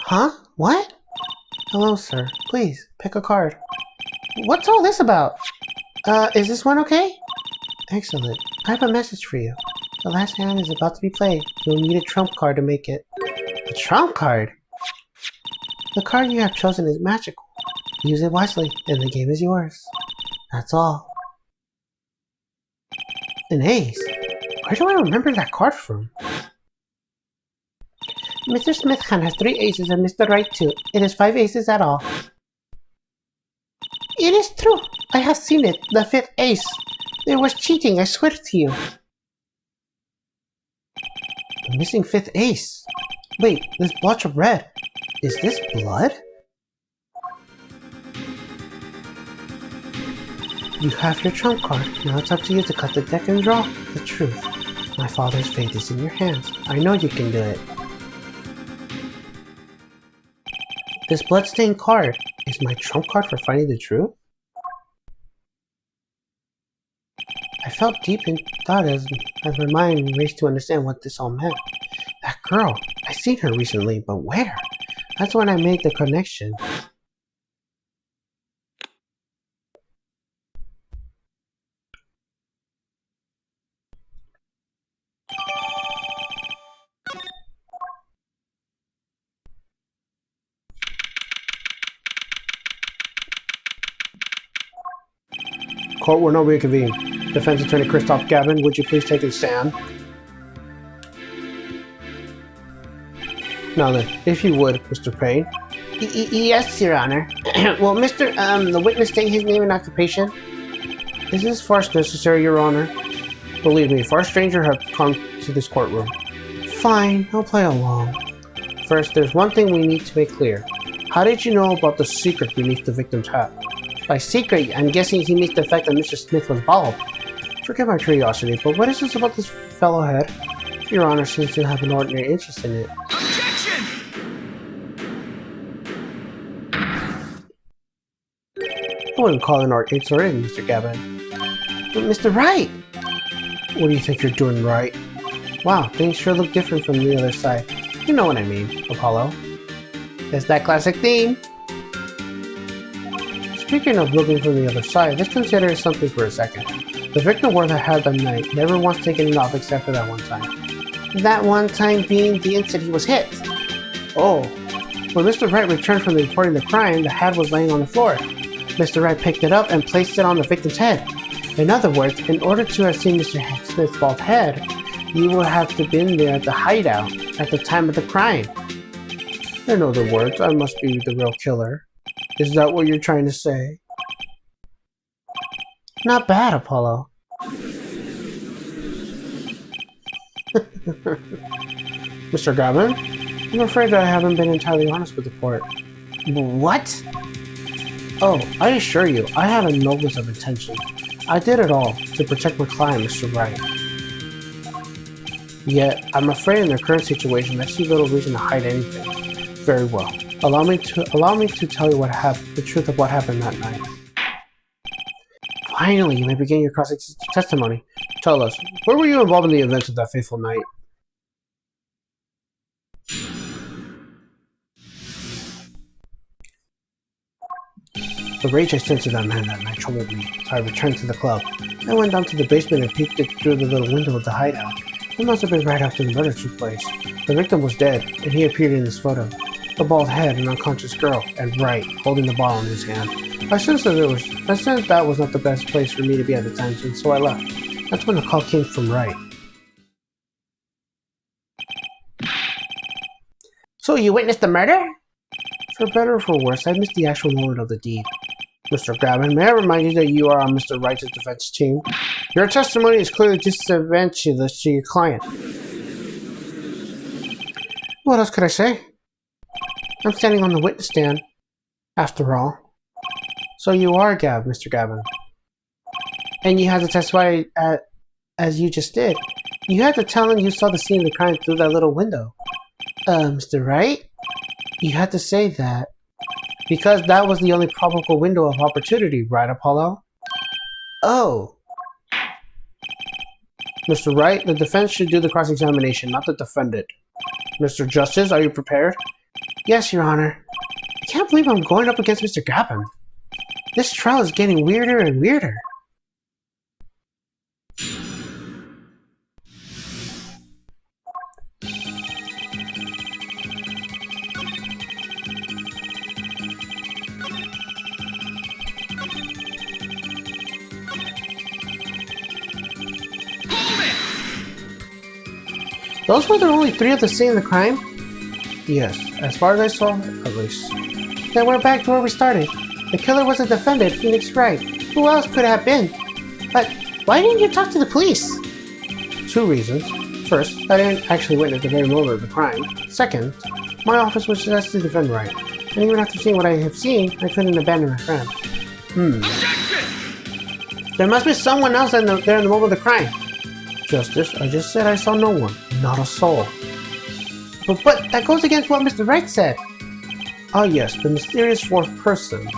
Huh? What? Hello, sir. Please, pick a card. What's all this about? Is this one okay? Excellent. I have a message for you. The last hand is about to be played. You'll need a trump card to make it. A trump card? The card you have chosen is magical. Use it wisely, and the game is yours. That's all. An ace? Where do I remember that card from? Mr. Smith-Khan has 3 aces and Mr. Wright 2. It is 5 aces at all. It is true. I have seen it. The 5th ace. It was cheating, I swear to you. The missing 5th ace. Wait, this blotch of red. Is this blood? You have your trump card. Now it's up to you to cut the deck and draw the truth. My father's fate is in your hands. I know you can do it. This bloodstained card is my trump card for finding the truth? I felt deep in thought as my mind raced to understand what this all meant. That girl, I've seen her recently, but where? That's when I made the connection. Court will now reconvene. Defense Attorney Christoph Gavin, would you please take a stand? Now then, if you would, Mr. Payne. Yes, Your Honor. Well, the witness state his name and occupation? Is this farce necessary, Your Honor? Believe me, far stranger have come to this courtroom. Fine, I'll play along. First, there's one thing we need to make clear. How did you know about the secret beneath the victim's hat? By secret, I'm guessing he means the fact that Mr. Smith was bald. Forgive my curiosity, but what is this about this fellow head? Your Honor seems to have an ordinary interest in it. Objection! I wouldn't call it an art it's in, Mr. Gavin. But Mr. Wright! What do you think you're doing right? Wow, things sure look different from the other side. You know what I mean, Apollo. It's that classic theme. Speaking of looking from the other side, let's consider something for a second. The victim wore the hat that night, never once taken it off except for that one time. That one time being the instant he was hit. Oh. When Mr. Wright returned from reporting the crime, the hat was laying on the floor. Mr. Wright picked it up and placed it on the victim's head. In other words, in order to have seen Mr. Smith's bald head, you would have to been there at the hideout at the time of the crime. In other words, I must be the real killer. Is that what you're trying to say? Not bad, Apollo. Mr. Gavin, I'm afraid that I haven't been entirely honest with the court. What? Oh, I assure you, I had a noblest of intentions. I did it all to protect my client, Mr. Wright. Yet, I'm afraid in the current situation, I see little reason to hide anything. Very well. Allow me to tell you the truth of what happened that night. Finally, you may begin your testimony. Tell us, where were you involved in the events of that fateful night? The rage I sensed in that man that night troubled me, so I returned to the club. I went down to the basement and peeked through the little window of the hideout. It must have been right after the murder took place. The victim was dead, and he appeared in this photo. A bald head, an unconscious girl, and Wright, holding the bottle in his hand. I sensed that was not the best place for me to be at the time, and so I left. That's when the call came from Wright. So you witnessed the murder? For better or for worse, I missed the actual moment of the deed. Mr. Gavin, may I remind you that you are on Mr. Wright's defense team? Your testimony is clearly disadvantageous to your client. What else could I say? I'm standing on the witness stand, after all. So you are Mr. Gavin. And you had to testify as you just did. You had to tell him you saw the scene of the crime through that little window. Mr. Wright? You had to say that. Because that was the only probable window of opportunity, right, Apollo? Oh. Mr. Wright, the defense should do the cross-examination, not the defendant. Mr. Justice, are you prepared? Yes, Your Honor. I can't believe I'm going up against Mr. Gavin. This trial is getting weirder and weirder. Those were the only 3 of the scene of the crime? Yes, as far as I saw, at least. Then we're back to where we started. The killer was a defendant, Phoenix Wright. Who else could it have been? But why didn't you talk to the police? 2 reasons. First, I didn't actually witness the very moment of the crime. Second, my office was just to defend Wright. And even after seeing what I have seen, I couldn't abandon my friend. There must be someone else there in the moment of the crime. Justice, I just said I saw no one. Not a soul. But that goes against what Mr. Wright said. Ah yes, the mysterious 4th person.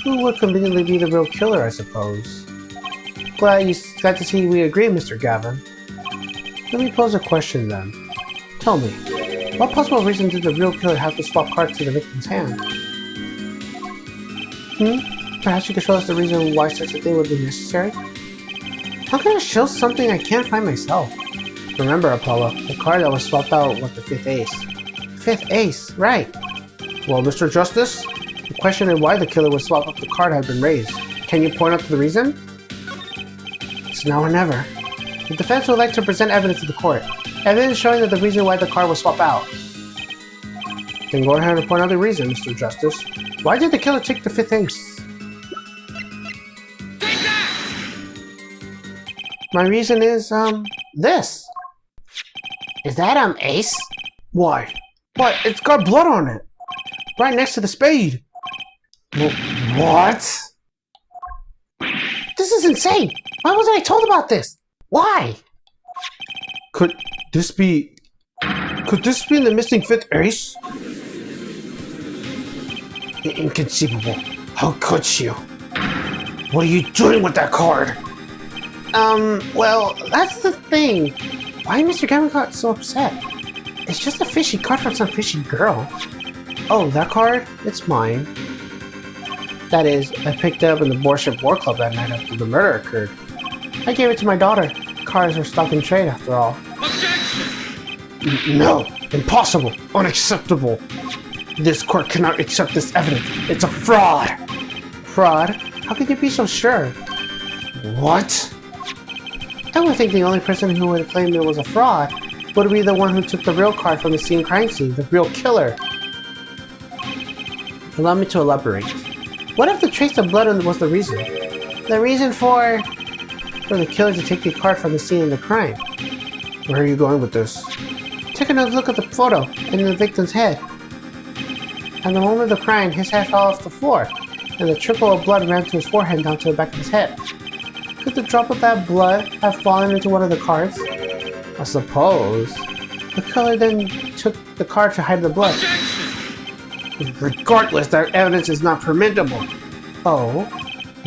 Who would conveniently be the real killer, I suppose. Glad to see we agree, Mr. Gavin. Let me pose a question then. Tell me, what possible reason did the real killer have to swap cards to the victim's hand? Perhaps you could show us the reason why such a thing would be necessary? How can I show something I can't find myself? Remember, Apollo, the card that was swapped out was the 5th ace. 5th ace, right. Well, Mr. Justice, the question of why the killer would swap up the card had been raised. Can you point out to the reason? It's now or never. The defense would like to present evidence to the court. Evidence showing that the reason why the card was swapped out. Then go ahead and point out the reason, Mr. Justice. Why did the killer take the 5th ace? My reason is, this. Is that, ace? Why? Why, it's got blood on it! Right next to the spade! What? This is insane! Why wasn't I told about this? Why? Could this be the missing 5th ace? Inconceivable. How could you? What are you doing with that card? Well, that's the thing. Why Mr. Gavin got so upset? It's just a fishy card from some fishy girl. Oh, that card? It's mine. That is, I picked it up in the Warship War Club that night after the murder occurred. I gave it to my daughter. Cards are stock in trade after all. No! Impossible! Unacceptable! This court cannot accept this evidence. It's a fraud! Fraud? How could you be so sure? What? I would think the only person who would claim it was a fraud would be the one who took the real card from the crime scene, the real killer. Allow me to elaborate. What if the trace of blood was the reason? The reason for the killer to take the card from the scene of the crime. Where are you going with this? Take another look at the photo in the victim's head. At the moment of the crime, his head fell off the floor, and the trickle of blood ran to his forehead down to the back of his head. Could the drop of that blood have fallen into one of the cards? I suppose. The killer then took the card to hide the blood. Regardless, that evidence is not permissible. Oh?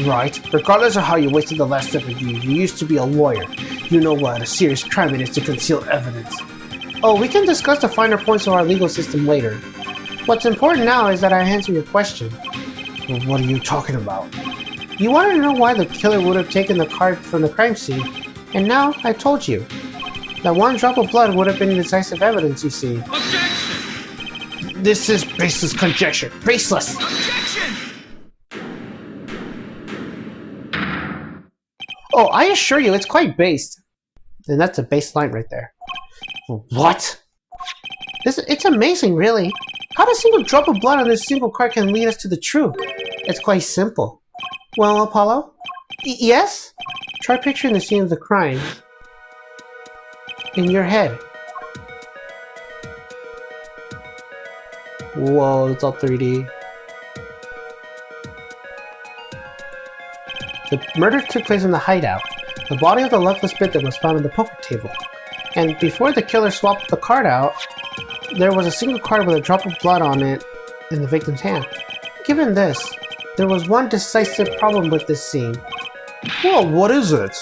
Right. Regardless of how you wasted the last step of you used to be a lawyer. You know what a serious crime it is to conceal evidence. Oh, we can discuss the finer points of our legal system later. What's important now is that I answer your question. Well, what are you talking about? You wanted to know why the killer would have taken the card from the crime scene, and now I told you. That one drop of blood would have been decisive evidence, you see. Objection! This is baseless conjecture. Baseless! Objection! Oh, I assure you, it's quite based. And that's a baseline right there. What? It's amazing, really. How a single drop of blood on this single card can lead us to the truth. It's quite simple. Well, Apollo? Yes? Try picturing the scene of the crime in your head. Whoa, it's all 3D. The murder took place in the hideout. The body of the luckless victim was found on the poker table. And before the killer swapped the card out, there was a single card with a drop of blood on it in the victim's hand. Given this, there was one decisive problem with this scene. Well, what is it?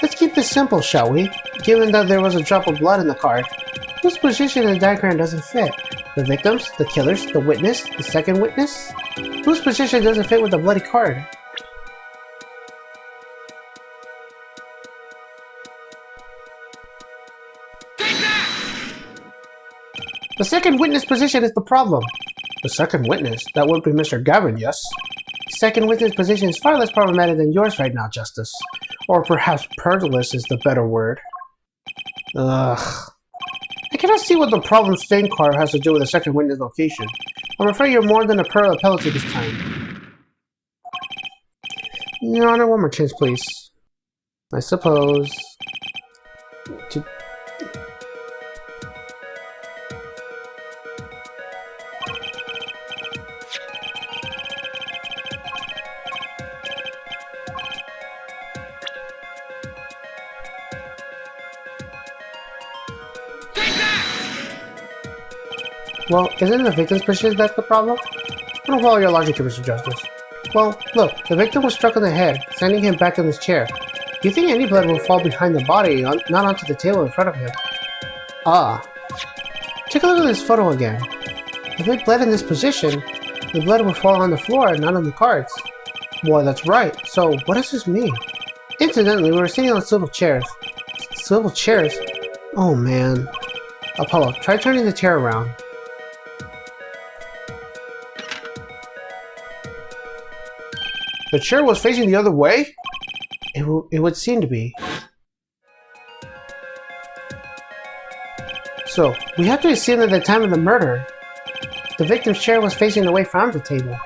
Let's keep this simple, shall we? Given that there was a drop of blood in the card, whose position in the diagram doesn't fit? The victims, the killers, the witness, the second witness? Whose position doesn't fit with the bloody card? The second witness position is the problem. The second witness? That would be Mr. Gavin, yes? The second witness position is far less problematic than yours right now, Justice. Or perhaps perilous is the better word. Ugh. I cannot see what the problem stain card has to do with the second witness location. I'm afraid you're more than a pearl of penalty this time. Your Honor, one more chance, please. I suppose. Well, isn't the victim's position that's the problem? I don't follow your logic here, Mr. Justice. Well, look, the victim was struck on the head, sending him back in his chair. Do you think any blood will fall behind the body, not onto the table in front of him? Ah. Take a look at this photo again. If it bled in this position, the blood will fall on the floor, not on the cards. Boy, that's right. So, what does this mean? Incidentally, we were sitting on swivel chairs. Swivel chairs? Oh, man. Apollo, try turning the chair around. The chair was facing the other way? It would seem to be. So, we have to assume that at the time of the murder, the victim's chair was facing away from the table.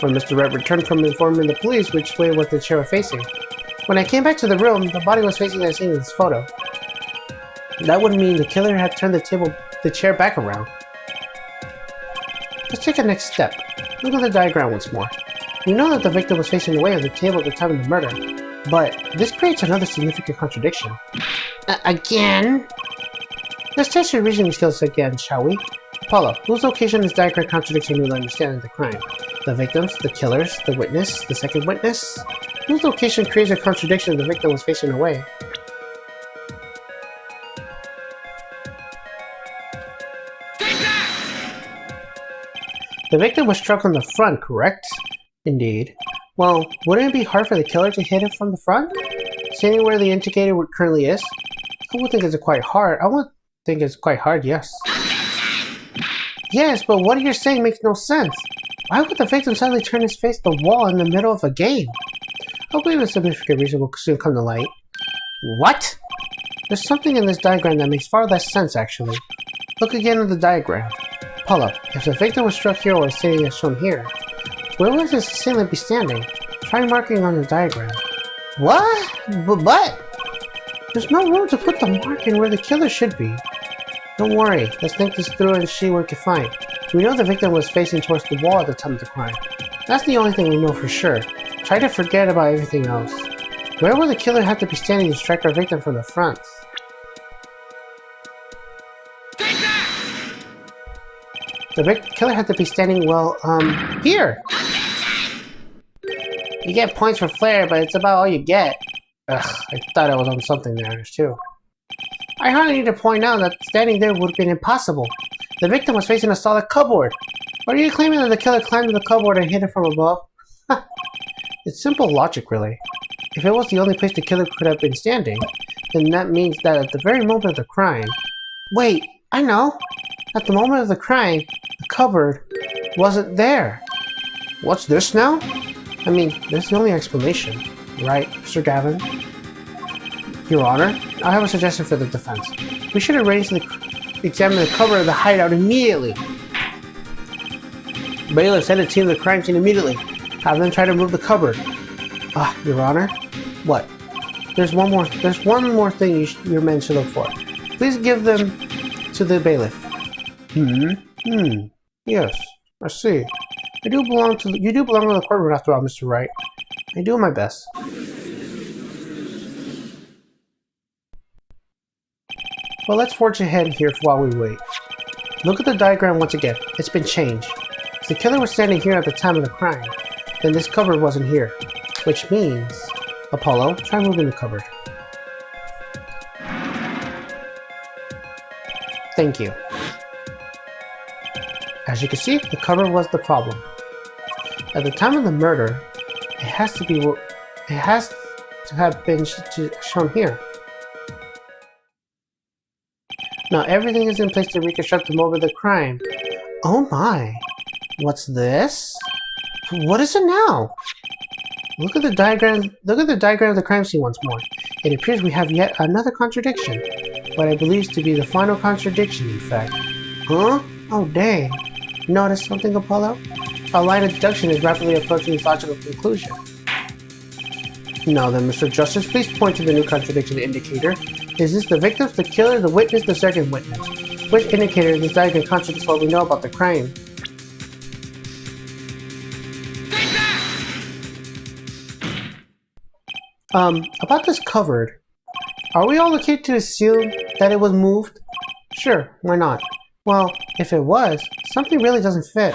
When Mr. Red returned from informing the police which way was the chair facing. When I came back to the room, the body was facing as seen in this photo. That would mean the killer had turned the chair back around. Let's take a next step. Look at the diagram once more. We know that the victim was facing away at the table at the time of the murder, but this creates another significant contradiction. Again? Let's test your reasoning skills again, shall we? Apollo, whose location this diagram contradicts your new understanding of the crime? The victims, the killers, the witness, the second witness? Whose location creates a contradiction the victim was facing away? The victim was struck on the front, correct? Indeed. Well, wouldn't it be hard for the killer to hit it from the front? Standing where the indicator currently is? I would think it's quite hard. Yes. Yes, but what you're saying makes no sense. Why would the victim suddenly turn his face to the wall in the middle of a game? I believe a significant reason will soon come to light. What? There's something in this diagram that makes far less sense, actually. Look again at the diagram. Apollo, if the victim was struck here or sitting as shown here, where would his assailant be standing? Try marking on the diagram. What? But? There's no room to put the marking where the killer should be. Don't worry, let's think this through and see what we can find. We know the victim was facing towards the wall at the time of the crime. That's the only thing we know for sure. Try to forget about everything else. Where would the killer have to be standing to strike our victim from the front? The killer had to be standing, well, here! You get points for flair, but it's about all you get. Ugh, I thought I was on something there, too. I hardly need to point out that standing there would have been impossible. The victim was facing a solid cupboard. Or are you claiming that the killer climbed the cupboard and hit it from above? It's simple logic, really. If it was the only place the killer could have been standing, then that means that at the very moment of the crime... Wait, I know! At the moment of the crime, the cupboard wasn't there. What's this now? I mean, that's the only explanation, right, Sir Gavin? Your Honor, I have a suggestion for the defense. We should arrange to examine the cupboard of the hideout immediately. Bailiff, send a team to the crime scene immediately. Have them try to move the cupboard. Your Honor? What? There's one more thing your men should look for. Please give them to the bailiff. Yes, I see. You do belong to the courtroom after all, Mr. Wright. I do my best. Well, let's forge ahead here while we wait. Look at the diagram once again. It's been changed. If the killer was standing here at the time of the crime, then this cupboard wasn't here. Which means... Apollo, try moving the cupboard. Thank you. As you can see, the cupboard was the problem. At the time of the murder, it has to have been shown here. Now everything is in place to reconstruct the moment of the crime. Oh my! What's this? What is it now? Look at the diagram of the crime scene once more. It appears we have yet another contradiction. what I believe to be the final contradiction, in fact. Huh? Oh, dang. Notice something, Apollo? Our line of deduction is rapidly approaching its logical conclusion. Now then, Mr. Justice, please point to the new contradiction indicator. Is this the victim, the killer, the witness, the second witness? Which indicator is designed to contradict what we know about the crime? About this cupboard. Are we all okay to assume that it was moved? Sure, why not? Well, if it was, something really doesn't fit.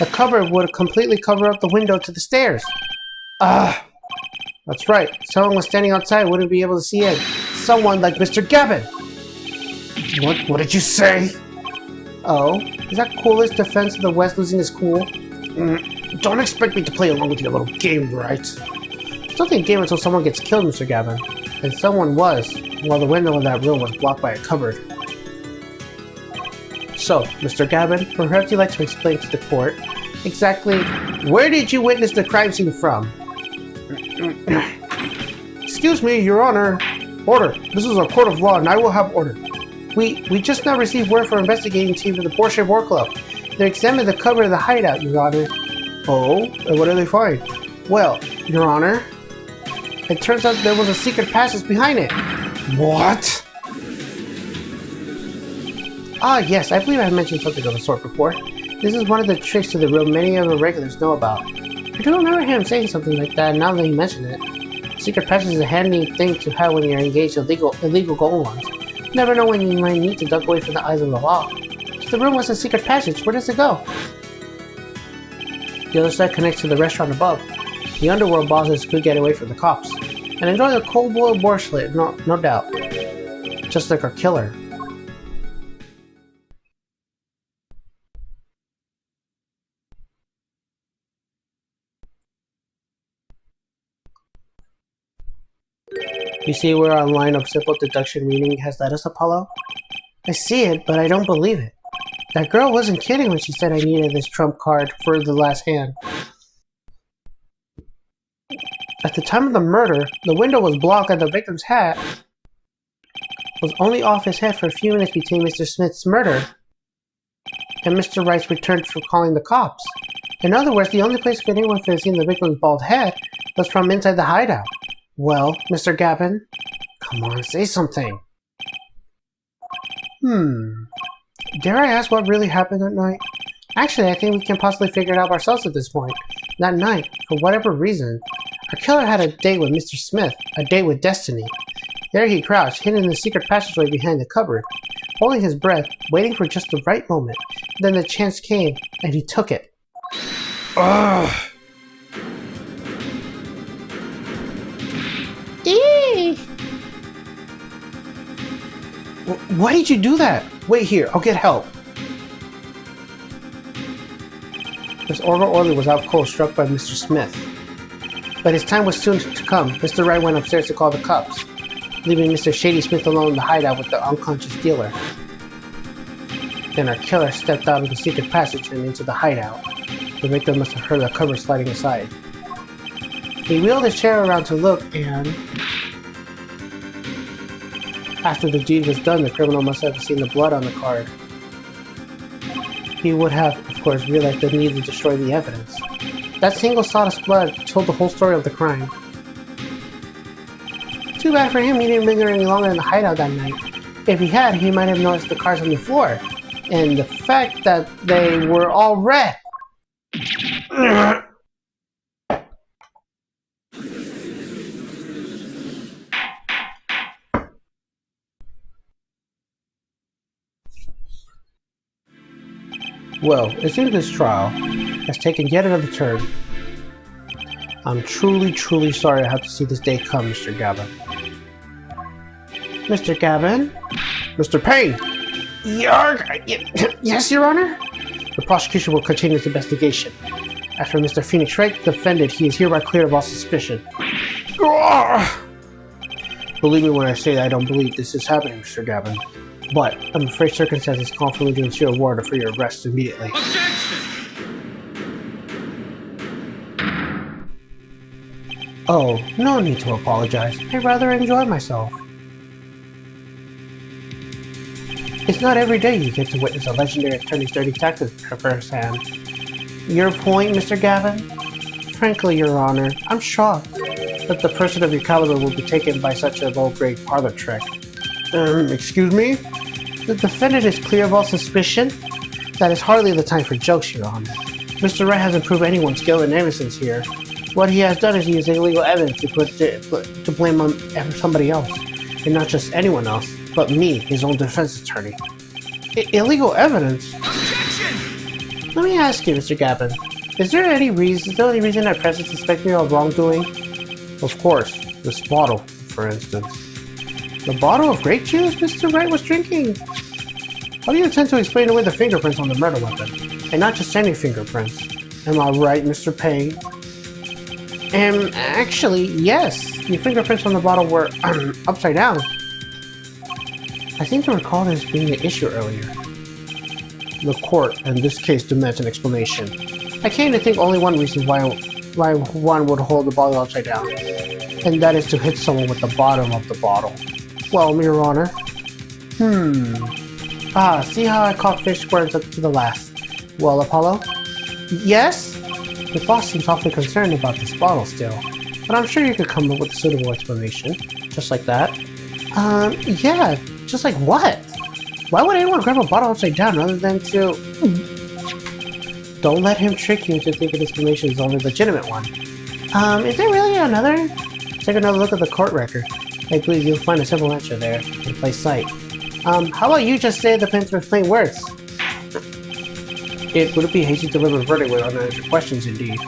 The cupboard would completely cover up the window to the stairs. That's right. Someone was standing outside wouldn't be able to see in. Someone like Mr. Gavin. What did you say? Oh, is that coolest defense of the West losing his cool? Don't expect me to play along with your little game, right? It's not a game until someone gets killed, Mr. Gavin. And someone was, while the window in that room was blocked by a cupboard. So, Mr. Gavin, perhaps you'd like to explain to the court exactly where did you witness the crime scene from? Excuse me, Your Honor. Order. This is a court of law, and I will have order. We just now received word from our investigating team of the Porsche War Club. They examined the cover of the hideout, Your Honor. Oh, and what did they find? Well, Your Honor, it turns out there was a secret passage behind it. What? Ah, yes, I believe I mentioned something of the sort before. This is one of the tricks to the room many of the regulars know about. I do remember him saying something like that now that you mention it. Secret passage is a handy thing to have when you're engaged in illegal goal runs. You never know when you might need to duck away from the eyes of the law. If the room was a secret passage, where does it go? The other side connects to the restaurant above. The underworld bosses could get away from the cops. And enjoy the cold-boiled borscht, no doubt. Just like our killer. You see where our line of simple deduction reasoning has led us, Apollo? I see it, but I don't believe it. That girl wasn't kidding when she said I needed this trump card for the last hand. At the time of the murder, the window was blocked and the victim's hat was only off his head for a few minutes between Mr. Smith's murder and Mr. Wright's return for calling the cops. In other words, the only place anyone could have seen the victim's bald head was from inside the hideout. Well, Mr. Gavin, come on, say something. Dare I ask what really happened that night? Actually, I think we can possibly figure it out ourselves at this point. That night, for whatever reason, our killer had a date with Mr. Smith, a date with destiny. There he crouched, hidden in the secret passageway behind the cupboard, holding his breath, waiting for just the right moment. Then the chance came, and he took it. Ugh! Why did you do that? Wait here, I'll get help. Miss Orley was out cold, struck by Mr. Smith. But his time was soon to come. Mr. Wright went upstairs to call the cops, leaving Mr. Shady Smith alone in the hideout with the unconscious dealer. Then our killer stepped out of the secret passage and into the hideout. The victim must have heard the cover sliding aside. He wheeled his chair around to look, and after the deed was done, the criminal must have seen the blood on the card. He would have, of course, realized the need to destroy the evidence. That single sawdust blood told the whole story of the crime. Too bad for him he didn't linger any longer in the hideout that night. If he had, he might have noticed the cards on the floor, and the fact that they were all red. Well, it seems this trial has taken yet another turn. I'm truly sorry I have to see this day come, Mr. Gavin. Mr. Gavin? Mr. Payne! Yes, Your Honor? The prosecution will continue its investigation. After Mr. Phoenix Wright defended, he is hereby cleared of all suspicion. Believe me when I say that I don't believe this is happening, Mr. Gavin. But I'm afraid circumstances call for me to ensure a warrant for your arrest immediately. Objection! Oh, no need to apologize. I rather enjoy myself. It's not every day you get to witness a legendary attorney's dirty tactics firsthand. Your point, Mr. Gavin? Frankly, Your Honor, I'm shocked that the person of your caliber will be taken by such a low-grade parlor trick. Excuse me? The defendant is clear of all suspicion? That is hardly the time for jokes, Your Honor. Mr. Wright hasn't proved anyone's guilt and innocence here. What he has done is use illegal evidence to blame on somebody else, and not just anyone else, but me, his own defense attorney. Illegal evidence? Objection! Let me ask you, Mr. Gavin, is there any reason our press suspect me of wrongdoing? Of course, this bottle, for instance. The bottle of grape juice Mr. Wright was drinking? How do you intend to explain away the fingerprints on the murder weapon? And not just any fingerprints. Am I right, Mr. Payne? Actually, yes. The fingerprints on the bottle were upside down. I seem to recall this being an issue earlier. The court, in this case, demands an explanation. I came to think only one reason why one would hold the bottle upside down, and that is to hit someone with the bottom of the bottle. Well, Your Honor. See how I caught fish squares up to the last. Well, Apollo? Yes? The boss seems awfully concerned about this bottle still, but I'm sure you could come up with a suitable explanation. Just like that. Yeah, just like what? Why would anyone grab a bottle upside down other than to... Don't let him trick you into thinking this explanation is the only legitimate one. Is there really another? Take another look at the court record. I believe you'll find a simple answer there, in plain sight. How about you just say the pins with plain words? It would be hasty to deliver a verdict with unanswered questions, indeed.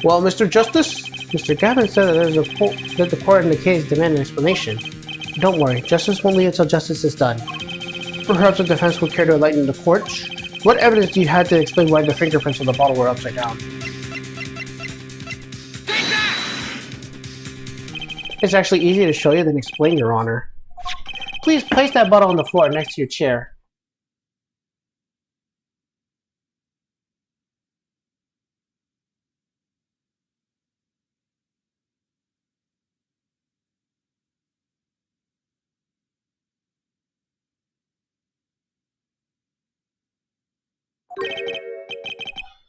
Well, Mr. Justice, Mr. Gavin said that the court in the case demand an explanation. Don't worry, justice won't leave until justice is done. Perhaps the defense would care to enlighten the court? What evidence do you have to explain why the fingerprints on the bottle were upside down? It's actually easier to show you than explain, Your Honor. Please place that bottle on the floor next to your chair.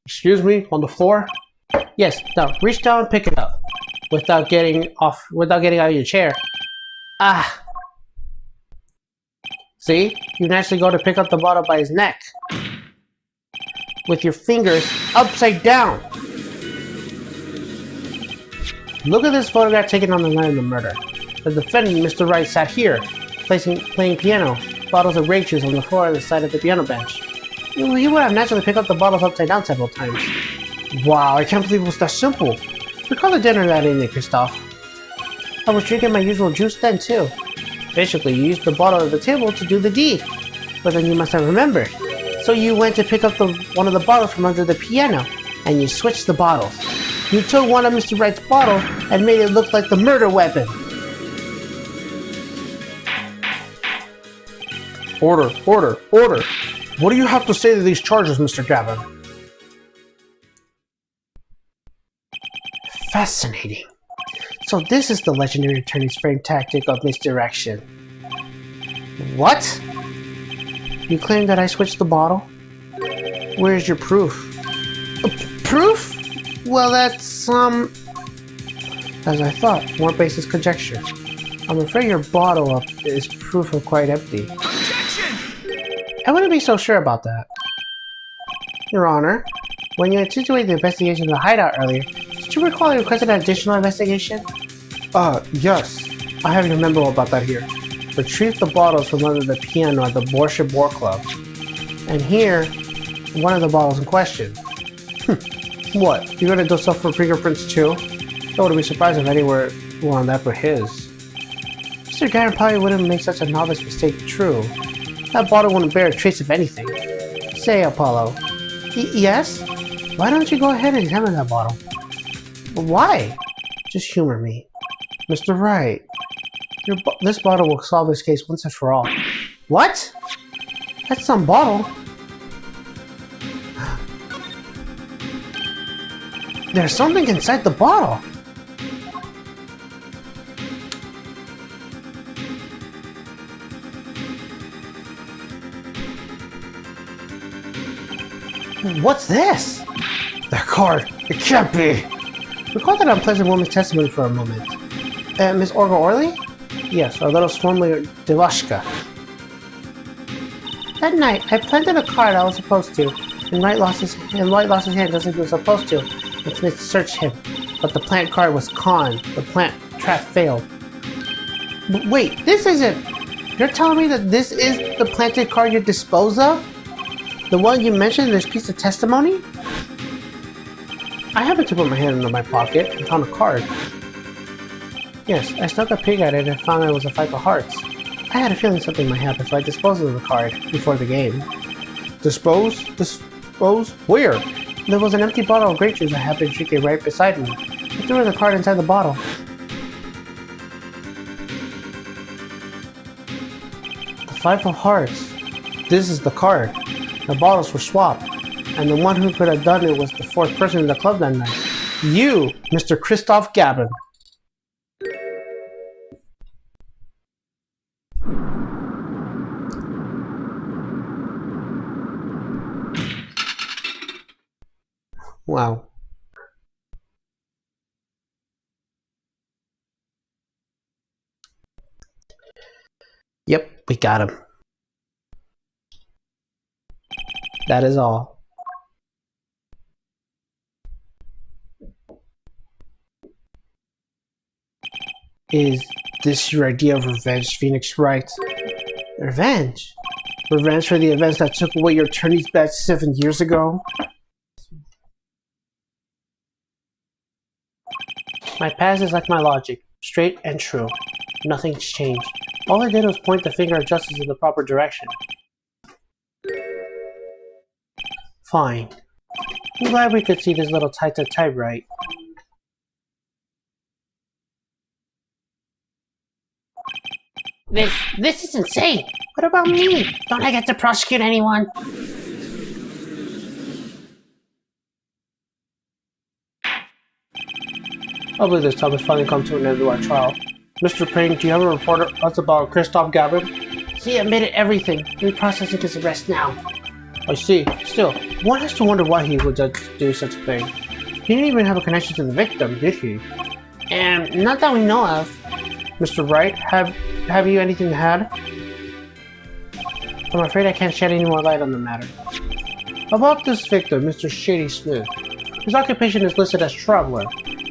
Excuse me, on the floor? Yes, now reach down and pick it up. Without getting out of your chair. Ah! See? You naturally go to pick up the bottle by his neck. With your fingers upside down. Look at this photograph taken on the night of the murder. The defendant, Mr. Wright, sat here, playing piano, bottles of grape juice on the floor at the side of the piano bench. He would have naturally picked up the bottles upside down several times. Wow, I can't believe it was that simple. Recall the dinner that evening, Christoph. I was drinking my usual juice then, too. Basically, you used the bottle at the table to do the deed. But then you must have remembered. So you went to pick up one of the bottles from under the piano, and you switched the bottles. You took one of Mr. Wright's bottles and made it look like the murder weapon. Order, order, order! What do you have to say to these charges, Mr. Gavin? Fascinating. So this is the legendary attorney's framed tactic of misdirection. What? You claim that I switched the bottle? Where's your proof? Proof? Well, that's, as I thought, more baseless conjecture. I'm afraid your bottle is proof of quite empty. I wouldn't be so sure about that. Your Honor, when you instituted the investigation of the hideout earlier, did you recall you requested an additional investigation? Yes. I have your memo about that here. Retrieve the bottles from under the piano at the Borsche Boar Club. And here, one of the bottles in question. What? You're gonna do stuff for fingerprints too? I wouldn't be surprised if anywhere on that were his. Mr. Gavin probably wouldn't make such a novice mistake true. That bottle wouldn't bear a trace of anything. Say, Apollo. Yes? Why don't you go ahead and examine that bottle? Why? Just humor me. Mr. Wright, this bottle will solve this case once and for all. What? That's some bottle. There's something inside the bottle. What's this? That card! It can't be! Recall that unpleasant woman's testimony for a moment. Miss Orga Orly? Yes, or little formerly Devashka. That night, I planted a card I was supposed to, and White lost his hand just like he was supposed to, and Smith searched him. But the plant card was conned. The plant trap failed. But wait, this isn't... You're telling me that this is the planted card you disposed of? The one you mentioned in this piece of testimony? I happened to put my hand into my pocket and found a card. Yes, I stuck a peek at it and found it was a 5 of hearts. I had a feeling something might happen, so I disposed of the card before the game. Dispose? Dispose? Where? There was an empty bottle of grape juice I happened to drinking right beside me. I threw the card inside the bottle. The 5 of hearts. This is the card. The bottles were swapped, and the one who could have done it was the 4th person in the club that night. You, Mr. Christoph Gabin. Wow. Yep, we got him. That is all. Is this your idea of revenge, Phoenix Wright? Revenge? Revenge for the events that took away your attorney's badge 7 years ago? My past is like my logic, straight and true. Nothing's changed. All I did was point the finger of justice in the proper direction. Fine. I'm glad we could see this little type right. This is insane! What about me? Don't I get to prosecute anyone? I believe this time has finally come to an end to our trial. Mr. Payne, do you have a report of us about Christoph Gabin? He admitted everything. We're processing his arrest now. I see. Still, one has to wonder why he would do such a thing. He didn't even have a connection to the victim, did he? Not that we know of. Mr. Wright, have you anything to add? I'm afraid I can't shed any more light on the matter. About this victim, Mr. Shady Smith. His occupation is listed as traveler.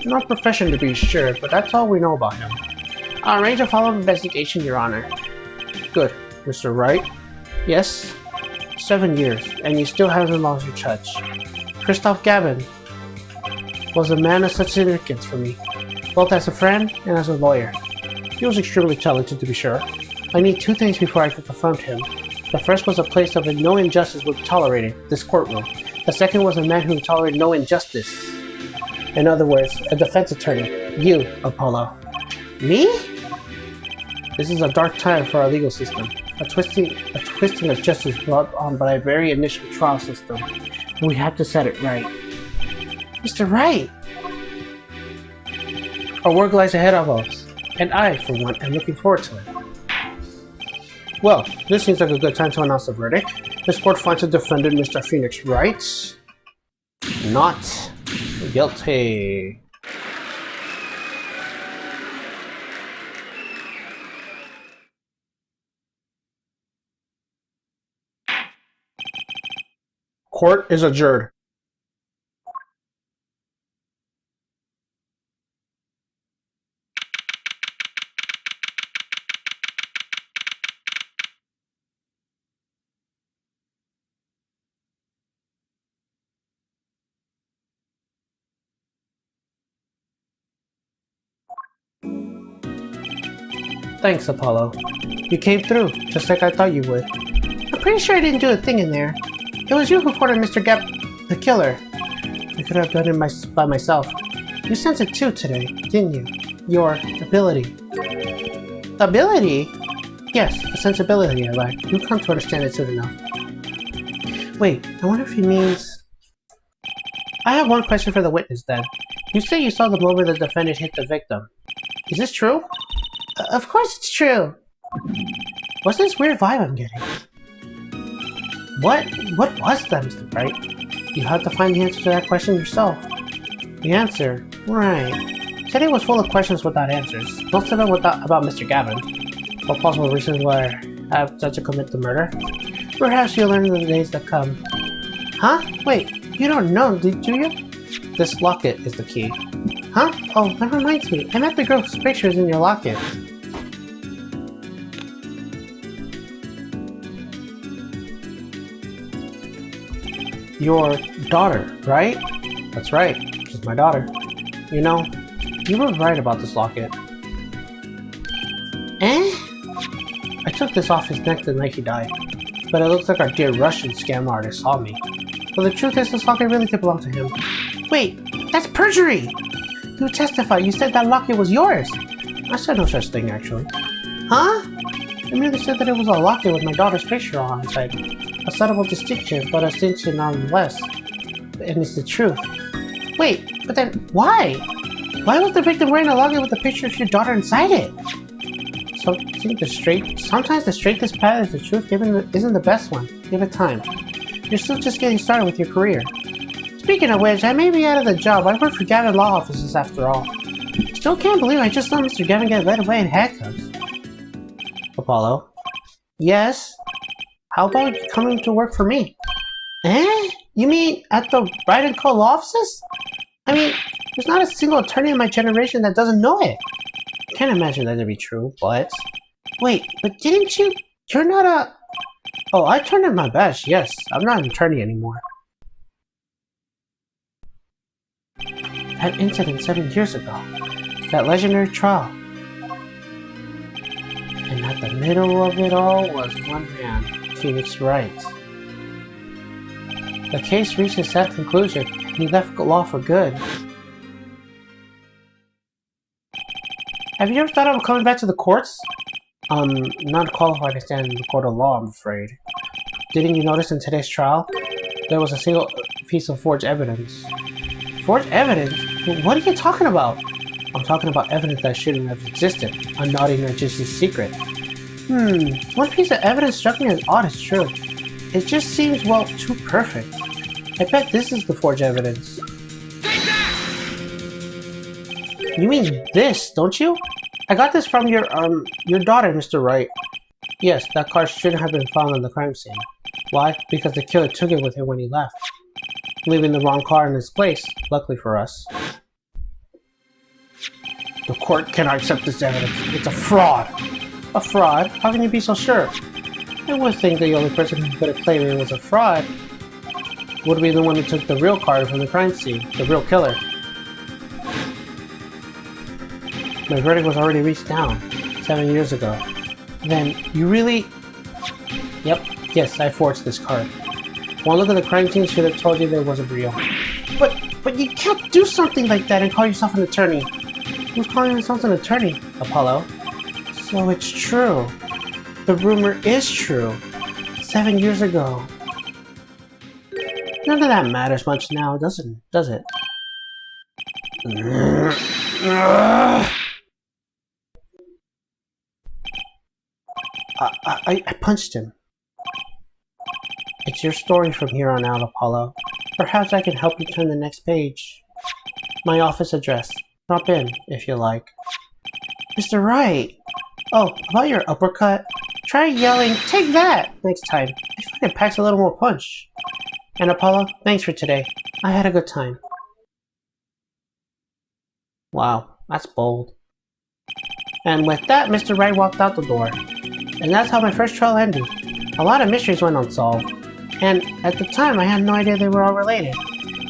No profession to be sure, but that's all we know about him. I'll arrange a follow-up investigation, Your Honor. Good. Mr. Wright? Yes? 7 years, and you still haven't lost your touch. Christoph Gabin was a man of such significance for me, both as a friend and as a lawyer. He was extremely talented, to be sure. I need 2 things before I could confront him. The first was a place of no injustice would be tolerated, this courtroom. The second was a man who tolerated no injustice. In other words, a defense attorney. You, Apollo. Me? This is a dark time for our legal system. A twisting of justice brought on by a very initial trial system. And we have to set it right. Mr. Wright! Our work lies ahead of us. And I, for one, am looking forward to it. Well, this seems like a good time to announce the verdict. This court finds the defendant, Mr. Phoenix Wright, not guilty. Court is adjourned. Thanks, Apollo. You came through, just like I thought you would. I'm pretty sure I didn't do a thing in there. It was you who cornered Mr. the killer. I could have done it by myself. You sensed it too today, didn't you? Your ability. Ability? Yes, the sensibility I lack. You come to understand it soon enough. Wait, I wonder if he means... I have one question for the witness then. You say you saw the moment the defendant hit the victim. Is this true? Of course it's true. What's this weird vibe I'm getting? What was that, Mr. Wright? You have to find the answer to that question yourself. The answer? Right. Today was full of questions without answers. Most of them about Mr. Gavin. What possible reasons why I have to commit the murder? Perhaps you'll learn in the days that come. Huh? Wait, you don't know, do you? This locket is the key. Huh? Oh, that reminds me. I met the girl's pictures in your locket. Your daughter, right? That's right. She's my daughter. You know, you were right about this locket. Eh? I took this off his neck the night he died. But it looks like our dear Russian scam artist saw me. But the truth is, this locket really did belong to him. Wait, that's perjury! You testified. You said that locket was yours. I said no such thing, actually. Huh? I merely said that it was a locket with my daughter's picture on inside. A subtle distinction, but a distinction nonetheless. And it's the truth. Wait, but then why? Why was the victim wearing a locket with a picture of your daughter inside it? Sometimes the straightest path is the truth isn't the best one. Give it time. You're still just getting started with your career. Speaking of which, I may be out of the job. I work for Gavin Law Offices after all. Still can't believe I just saw Mr. Gavin get led away in handcuffs. Apollo? Yes? How about coming to work for me? Eh? You mean at the Ride & Co. Law Offices? I mean, there's not a single attorney in my generation that doesn't know it. I can't imagine that to be true, but... Wait, but didn't you... You're not a... Oh, I turned in my badge, yes. I'm not an attorney anymore. That incident 7 years ago. That legendary trial. And at the middle of it all was one man, Phoenix Wright. The case reached a sad conclusion. He left law for good. Have you ever thought of coming back to the courts? Not qualified to stand in the court of law, I'm afraid. Didn't you notice in today's trial? There was a single piece of forged evidence. Forged evidence? What are you talking about? I'm talking about evidence that shouldn't have existed. A naughty Narcissus secret. One piece of evidence struck me as odd, it's true. It just seems, well, too perfect. I bet this is the forged evidence. You mean this, don't you? I got this from your daughter, Mr. Wright. Yes, that car shouldn't have been found on the crime scene. Why? Because the killer took it with him when he left, leaving the wrong car in its place, luckily for us. The court cannot accept this evidence. It's a fraud. A fraud? How can you be so sure? I would think the only person who could have claimed it was a fraud would be the one who took the real car from the crime scene, the real killer. My verdict was already reached down 7 years ago. Then, you really... Yep, yes, I forged this card. One look at the crime scene should have told you that it wasn't real. But you can't do something like that and call yourself an attorney. Who's calling themselves an attorney, Apollo? So it's true. The rumor is true. 7 years ago. None of that matters much now, does it? I punched him. It's your story from here on out, Apollo. Perhaps I can help you turn the next page. My office address. Drop in, if you like. Mr. Wright! Oh, about your uppercut? Try yelling, "Take that!" next time. I find it packs a little more punch. And Apollo, thanks for today. I had a good time. Wow, that's bold. And with that, Mr. Wright walked out the door. And that's how my first trial ended. A lot of mysteries went unsolved. And at the time, I had no idea they were all related.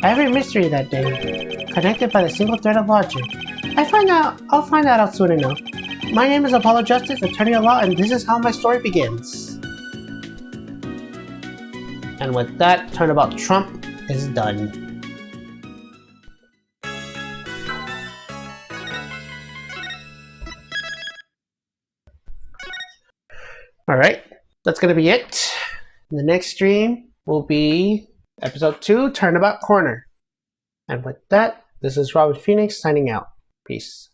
Every mystery that day, connected by the single thread of logic. I'll find that out soon enough. My name is Apollo Justice, attorney at law, and this is how my story begins. And with that, Turnabout Trump is done. Alright, that's gonna be it. The next stream will be episode 2, Turnabout Corner. And with that, this is Robert Phoenix signing out. Peace.